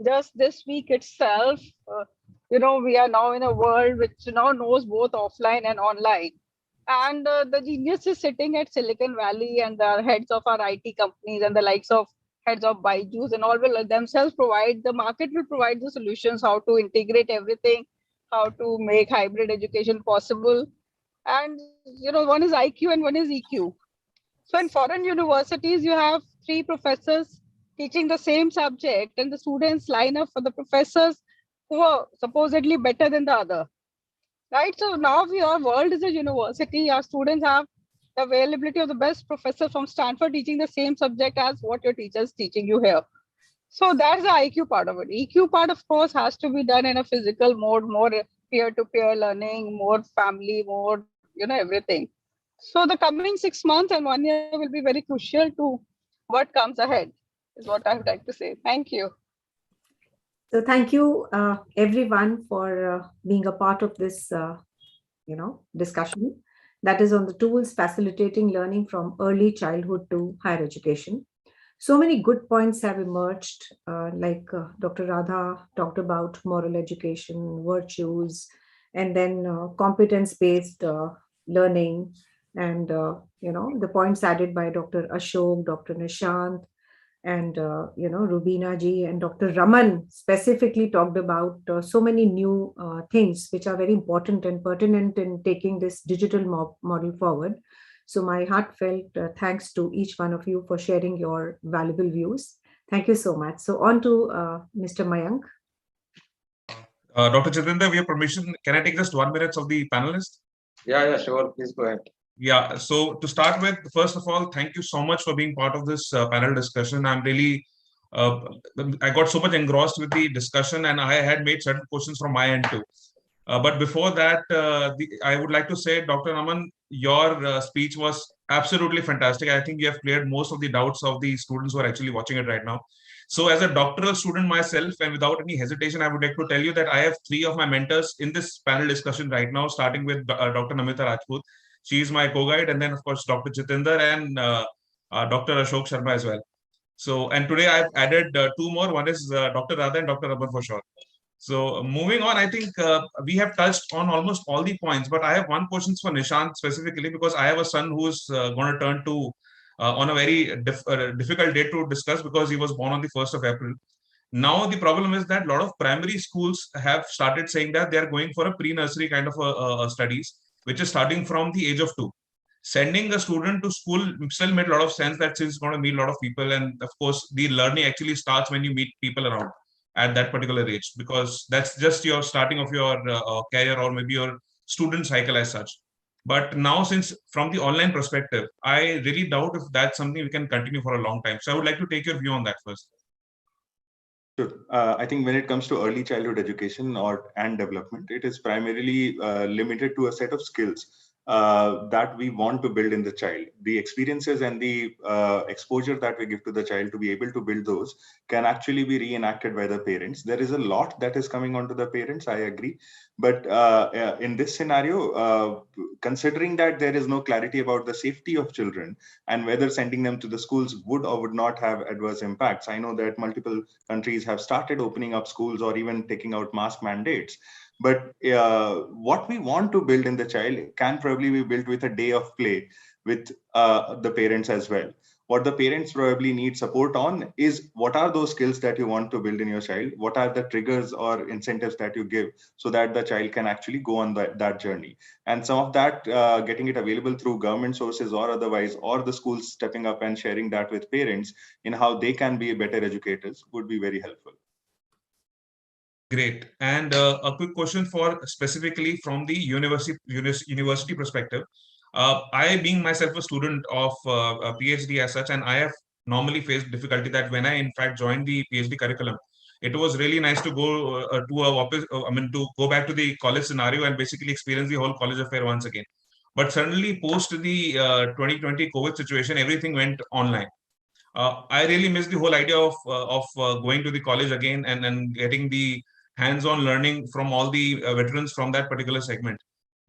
[SPEAKER 2] just this week itself, we are now in a world which now knows both offline and online. And the genius is sitting at Silicon Valley and the heads of our IT companies and the likes of heads of Byju's and all will themselves provide, the market will provide the solutions, how to integrate everything, how to make hybrid education possible. And, one is IQ and one is EQ. So in foreign universities, you have 3 professors teaching the same subject, and the students line up for the professors who are supposedly better than the other. Right? So now our world is a university. Our students have the availability of the best professor from Stanford teaching the same subject as what your teacher is teaching you here. So that's the IQ part of it. EQ part, of course, has to be done in a physical mode, more peer-to-peer learning, more family, more, everything. So the coming 6 months and 1 year will be very crucial to what comes ahead, is what I would like to say. Thank you.
[SPEAKER 5] So thank you, everyone, for being a part of this, discussion that is on the tools facilitating learning from early childhood to higher education. So many good points have emerged, like Dr. Radha talked about moral education, virtues, and then competence-based learning, and the points added by Dr. Ashok, Dr. Nishant, and Rubina ji and Dr. Raman specifically talked about so many new things which are very important and pertinent in taking this digital model forward. So my heartfelt thanks to each one of you for sharing your valuable views. Thank you so much. So on to Mr. Mayank.
[SPEAKER 6] Dr. Jitendra, we have permission. Can I take just 1 minute of the panelists?
[SPEAKER 1] Yeah, sure. Please go ahead.
[SPEAKER 6] Yeah, so to start with, first of all, thank you so much for being part of this panel discussion. I'm really, I got so much engrossed with the discussion, and I had made certain questions from my end too. But before that, I would like to say, Dr. Raman, your speech was absolutely fantastic. I think you have cleared most of the doubts of the students who are actually watching it right now. So as a doctoral student myself, and without any hesitation, I would like to tell you that I have 3 of my mentors in this panel discussion right now, starting with Dr. Namita Rajput. She is my co-guide, and then of course Dr. Jitendra and Dr. Ashok Sharma as well. So, and today I've added 2 more. One is Dr. Radha and Dr. Raman for sure. So moving on, I think we have touched on almost all the points, but I have one question for Nishant specifically because I have a son who's going to turn to on a very difficult date to discuss because he was born on the 1st of April. Now the problem is that a lot of primary schools have started saying that they are going for a pre-nursery kind of studies, which is starting from the age of 2. Sending a student to school still made a lot of sense that she's going to meet a lot of people, and of course the learning actually starts when you meet people around at that particular age, because that's just your starting of your career or maybe your student cycle as such. But now, since from the online perspective, I really doubt if that's something we can continue for a long time. So I would like to take your view on that first.
[SPEAKER 7] Sure. I think when it comes to early childhood education and development, it is primarily limited to a set of skills that we want to build in the child. The experiences and the exposure that we give to the child to be able to build those can actually be reenacted by the parents. There is a lot that is coming onto the parents, I agree. But in this scenario, considering that there is no clarity about the safety of children and whether sending them to the schools would or would not have adverse impacts, I know that multiple countries have started opening up schools or even taking out mask mandates. But what we want to build in the child can probably be built with a day of play with the parents as well. What the parents probably need support on is what are those skills that you want to build in your child? What are the triggers or incentives that you give so that the child can actually go on that journey? And some of that, getting it available through government sources or otherwise, or the schools stepping up and sharing that with parents in how they can be better educators would be very helpful.
[SPEAKER 6] Great. And a quick question for specifically from the university perspective. I, being myself a student of a PhD as such, and I have normally faced difficulty that when I in fact joined the PhD curriculum, it was really nice to go to go back to the college scenario and basically experience the whole college affair once again. But suddenly post the 2020 COVID situation, everything went online. I really miss the whole idea of going to the college again and getting the hands-on learning from all the veterans from that particular segment.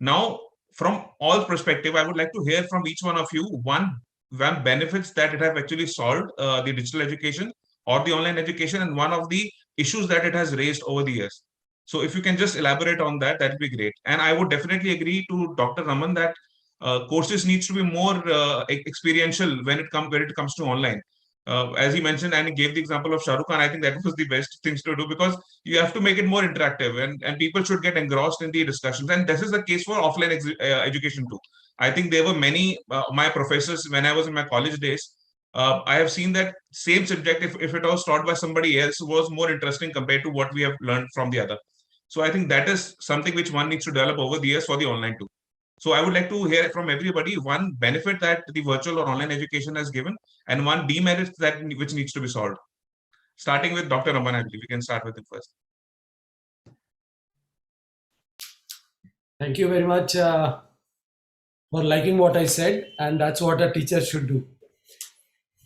[SPEAKER 6] Now, from all perspective, I would like to hear from each one of you one benefits that it have actually solved the digital education or the online education, and one of the issues that it has raised over the years. So if you can just elaborate on that, that would be great. And I would definitely agree to Dr. Raman that courses needs to be more experiential when it comes to online. As he mentioned, and he gave the example of Shah Rukh Khan, I think that was the best things to do, because you have to make it more interactive, and people should get engrossed in the discussions. And this is the case for offline education too. I think there were many, my professors when I was in my college days, I have seen that same subject, if it was taught by somebody else, was more interesting compared to what we have learned from the other. So I think that is something which one needs to develop over the years for the online too. So I would like to hear from everybody one benefit that the virtual or online education has given, and one demerit that which needs to be solved. Starting with Dr. Raman, I believe we can start with him first.
[SPEAKER 9] Thank you very much for liking what I said, and that's what a teacher should do.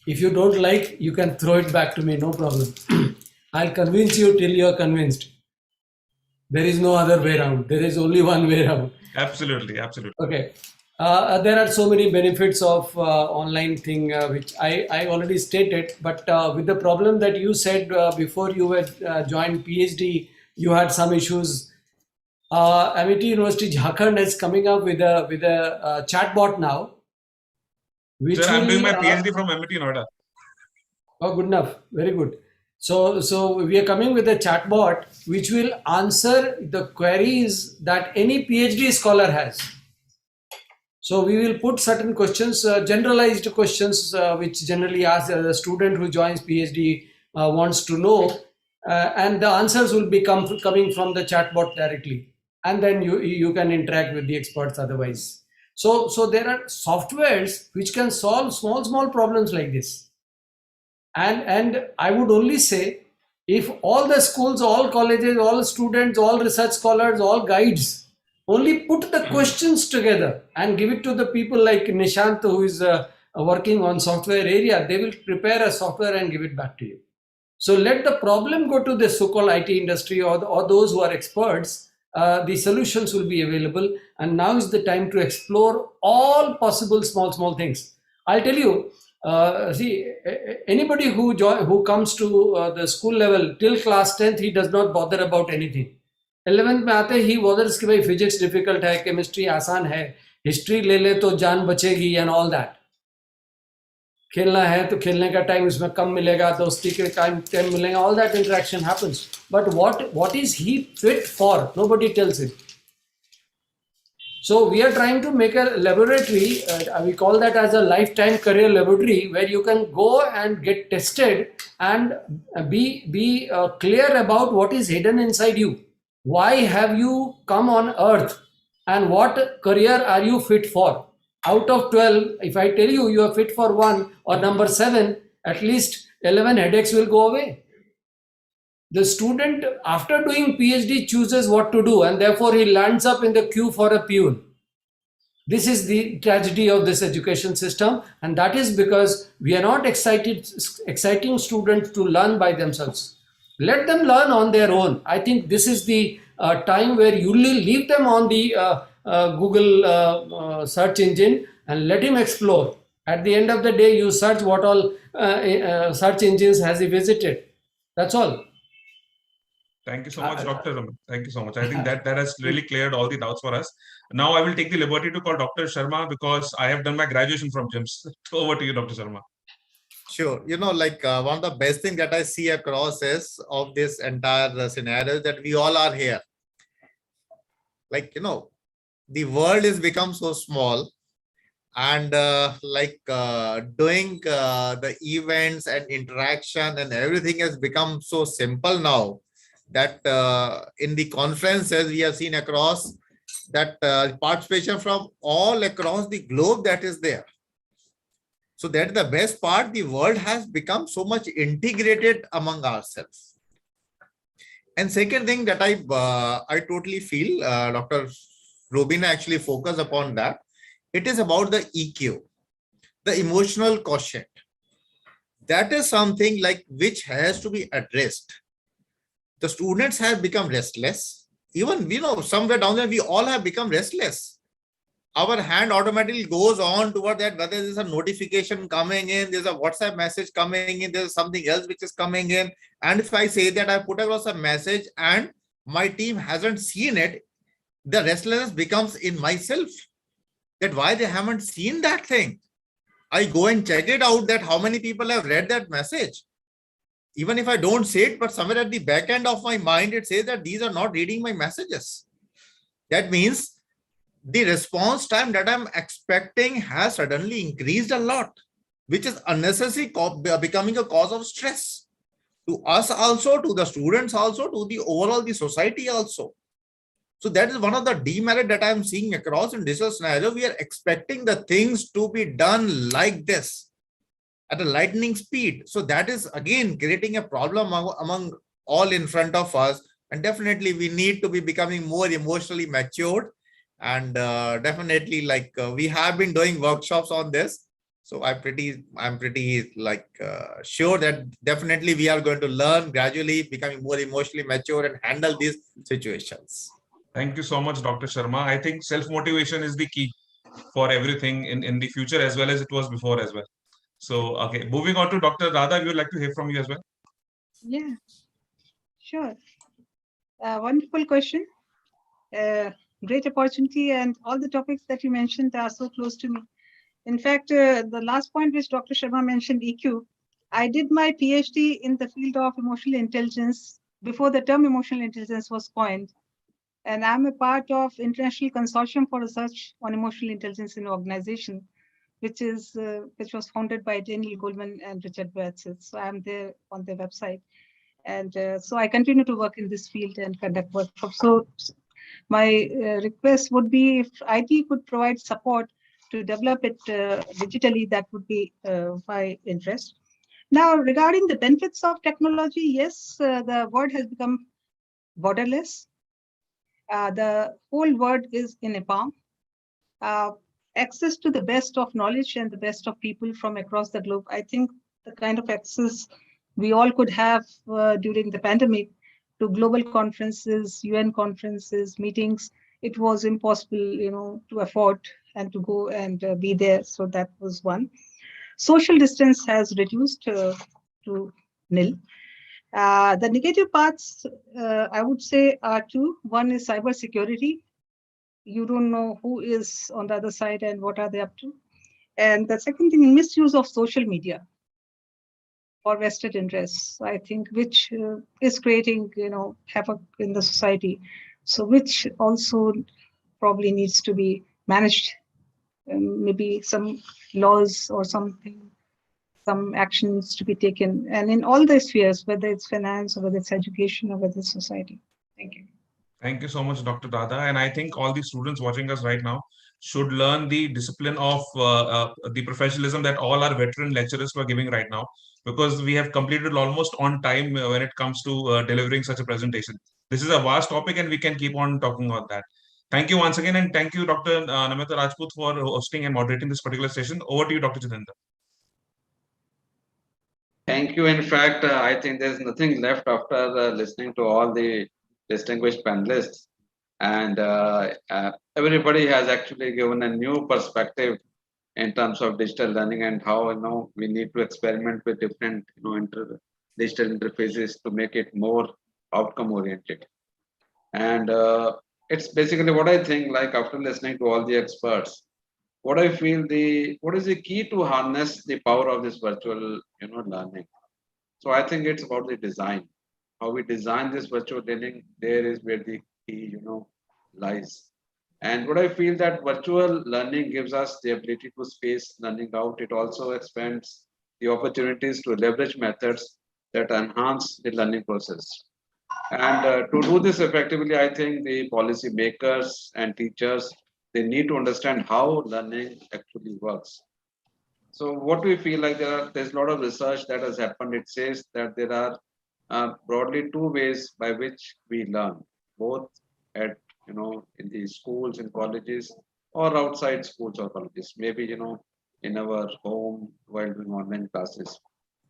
[SPEAKER 9] If you don't like, you can throw it back to me, no problem. I'll convince you till you're convinced. There is no other way around. There is only one way around.
[SPEAKER 6] Absolutely, absolutely.
[SPEAKER 9] Okay. There are so many benefits of online thing, which I already stated, but with the problem that you said before you had joined PhD, you had some issues. Amity University Jharkhand is coming up with a chatbot now. Which
[SPEAKER 6] Sir, I'm doing my PhD from MIT Noida.
[SPEAKER 9] Oh, good enough. Very good. So we are coming with a chatbot which will answer the queries that any PhD scholar has. So we will put certain questions, generalized questions, which generally ask the student who joins PhD wants to know, and the answers will be coming from the chatbot directly, and then you can interact with the experts otherwise. So there are softwares which can solve small problems like this. And I would only say, if all the schools, all colleges, all students, all research scholars, all guides only put the questions together and give it to the people like Nishant, who is working on software area, they will prepare a software and give it back to you. So let the problem go to the so-called IT industry or those who are experts. The solutions will be available, and now is the time to explore all possible small things. I'll tell you, see, anybody who comes to the school level till class 10th, he does not bother about anything. 11th में आते ही bothers कि भाई physics difficult है, chemistry आसान है, history ले ले तो जान बचेगी and all that. खेलना है तो खेलने का टाइम इसमें कम मिलेगा, दोस्ती के टाइम मिलेगा, all that interaction happens. But what is he fit for? Nobody tells him. So we are trying to make a laboratory, we call that as a lifetime career laboratory, where you can go and get tested and be clear about what is hidden inside you. Why have you come on earth, and what career are you fit for? Out of 12, if I tell you you are fit for 1 or number 7, at least 11 headaches will go away. The student, after doing PhD, chooses what to do, and therefore he lands up in the queue for a peon. This is the tragedy of this education system, and that is because we are not exciting students to learn by themselves. Let them learn on their own. I think this is the time where you leave them on the Google search engine and let him explore. At the end of the day, you search what all search engines has he visited. That's all.
[SPEAKER 6] Thank you so much, Dr. Raman. Thank you so much. I think that has really cleared all the doubts for us. Now I will take the liberty to call Dr. Sharma, because I have done my graduation from GIMS. Over to you, Dr. Sharma.
[SPEAKER 8] Sure. One of the best things that I see across is of this entire scenario is that we all are here. The world has become so small, and doing the events and interaction and everything has become so simple now that in the conferences we have seen across that participation from all across the globe that is there. So that's the best part. The world has become so much integrated among ourselves. And second thing that I totally feel, Dr. Robin actually focused upon that. It is about the EQ, the emotional quotient. That is something which has to be addressed. The students have become restless. Even, somewhere down there, we all have become restless. Our hand automatically goes on toward that, whether there's a notification coming in, there's a WhatsApp message coming in, there's something else which is coming in. And if I say that I put across a message and my team hasn't seen it, the restlessness becomes in myself. That why they haven't seen that thing. I go and check it out that how many people have read that message. Even if I don't say it, but somewhere at the back end of my mind, it says that these are not reading my messages. That means the response time that I'm expecting has suddenly increased a lot, which is unnecessary, becoming a cause of stress to us also, to the students also, to the overall the society also. So that is one of the demerit that I'm seeing across in digital scenario. We are expecting the things to be done like this at a lightning speed. So that is again creating a problem among all in front of us. And definitely we need to be becoming more emotionally matured. And definitely we have been doing workshops on this. So I'm pretty sure that definitely we are going to learn gradually, becoming more emotionally mature and handle these situations.
[SPEAKER 6] Thank you so much, Dr. Sharma. I think self-motivation is the key for everything in the future as well as it was before as well. So, okay, moving on to Dr. Radha, we would like to hear from you as well.
[SPEAKER 10] Yeah, sure. Wonderful question. Great opportunity, and all the topics that you mentioned are so close to me. In fact, the last point which Dr. Sharma mentioned, EQ, I did my PhD in the field of emotional intelligence before the term emotional intelligence was coined. And I'm a part of International Consortium for Research on Emotional Intelligence in Organization, which was founded by Daniel Goleman and Richard Bradshaw. So I'm there on their website. And so I continue to work in this field and conduct workshops. So my request would be if IT could provide support to develop it digitally, that would be my interest. Now, regarding the benefits of technology, yes, the world has become borderless. The whole world is in a palm. Access to the best of knowledge and the best of people from across the globe. I think the kind of access we all could have during the pandemic to global conferences, UN conferences, meetings, it was impossible, to afford and to go and be there. So that was one. Social distance has reduced to nil. The negative parts, I would say, are two. One is cybersecurity. You don't know who is on the other side and what are they up to. And the second thing, misuse of social media for vested interests, I think, which is creating, havoc in the society. So which also probably needs to be managed. Maybe some laws or something, some actions to be taken. And in all the spheres, whether it's finance or whether it's education or whether it's society. Thank you.
[SPEAKER 6] Thank you so much, Dr. Dada. And I think all the students watching us right now should learn the discipline of the professionalism that all our veteran lecturers were giving right now, because we have completed almost on time when it comes to delivering such a presentation. This is a vast topic and we can keep on talking about that. Thank you once again. And thank you, Dr. Namita Rajput, for hosting and moderating this particular session. Over to you, Dr. Jitendra.
[SPEAKER 1] Thank you. In fact, I think there's nothing left after listening to all the distinguished panelists. And everybody has actually given a new perspective in terms of digital learning and how we need to experiment with different digital interfaces to make it more outcome oriented. And it's basically what I think, like after listening to all the experts, what I feel what is the key to harness the power of this virtual learning. So I think it's about the design. How we design this virtual learning, there is where the key lies. And what I feel that virtual learning gives us the ability to space learning out. It also expands the opportunities to leverage methods that enhance the learning process. And to do this effectively, I think the policy makers and teachers, they need to understand how learning actually works. So what we feel like there's a lot of research that has happened. It says that there are broadly two ways by which we learn, both at in the schools and colleges or outside schools or colleges, maybe in our home while doing online classes.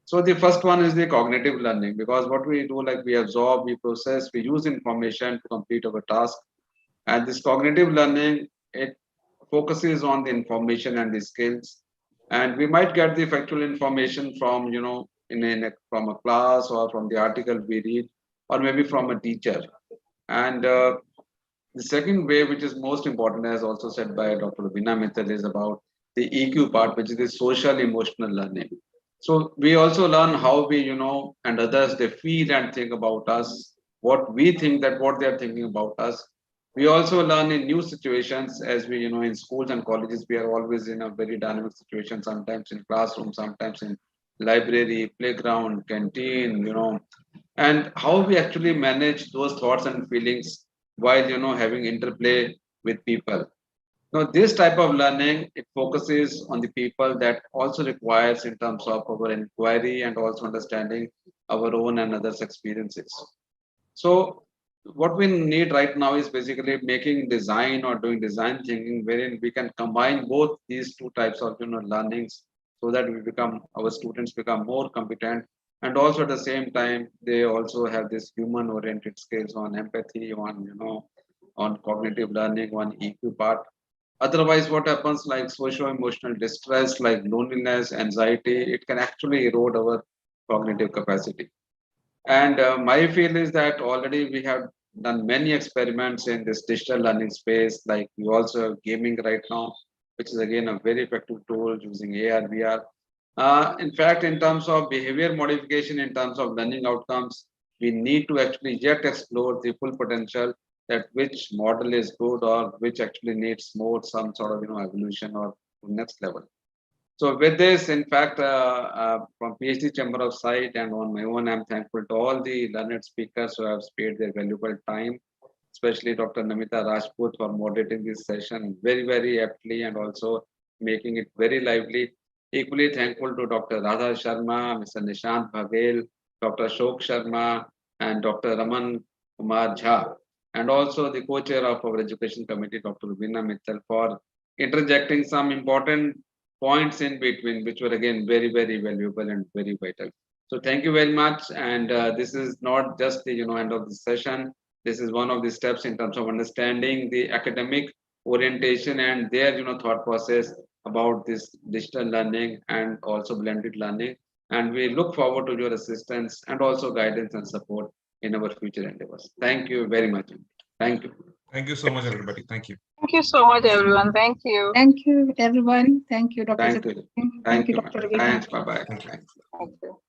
[SPEAKER 1] So the first one is the cognitive learning, because what we do, like we absorb, we process, we use information to complete our task. And this cognitive learning, it focuses on the information and the skills. And we might get the factual information from, from a class or from the article we read, or maybe from a teacher. And the second way, which is most important, as also said by Dr. Vina Mittal, is about the EQ part, which is the social emotional learning. So we also learn how we, and others, they feel and think about us, what we think that what they are thinking about us. We also learn in new situations as we, in schools and colleges, we are always in a very dynamic situation, sometimes in classroom, sometimes in library, playground, canteen, and how we actually manage those thoughts and feelings while, having interplay with people. Now, this type of learning, it focuses on the people that also requires in terms of our inquiry and also understanding our own and others' experiences. So, what we need right now is basically making design or doing design thinking, wherein we can combine both these two types of learnings, so that our students become more competent, and also at the same time they also have this human-oriented skills on empathy, on on cognitive learning, on EQ part. Otherwise, what happens like social emotional distress, like loneliness, anxiety, it can actually erode our cognitive capacity. And my feel is that already we have done many experiments in this digital learning space, like we also have gaming right now, which is again a very effective tool using AR, VR. In fact, in terms of behavior modification, in terms of learning outcomes, we need to actually yet explore the full potential that which model is good or which actually needs more some sort of evolution or next level. So with this, in fact, from PhD Chamber of Sight and on my own, I'm thankful to all the learned speakers who have spared their valuable time, especially Dr. Namita Rajput for moderating this session very, very aptly and also making it very lively. Equally thankful to Dr. Radha Sharma, Mr. Nishant Bhagel, Dr. Shok Sharma, and Dr. Raman Kumar Jha, and also the co-chair of our education committee, Dr. Veena Mittal, for interjecting some important points in between, which were again very, very valuable and very vital. So thank you very much. And this is not just the end of the session. This is one of the steps in terms of understanding the academic orientation and their thought process about this digital learning and also blended learning. And we look forward to your assistance and also guidance and support in our future endeavors. Thank you very much. Thank you.
[SPEAKER 6] Thank you so much, everybody. Thank you.
[SPEAKER 2] Thank you so much, everyone. Thank you.
[SPEAKER 10] Thank you, everyone. Thank you, Dr.
[SPEAKER 1] Thank you.
[SPEAKER 10] Zakir. Thank you,
[SPEAKER 1] Madam.
[SPEAKER 10] Dr. Ravina.
[SPEAKER 1] Thanks. Bye bye.
[SPEAKER 6] Thank you.
[SPEAKER 1] Thanks.
[SPEAKER 2] Thank you.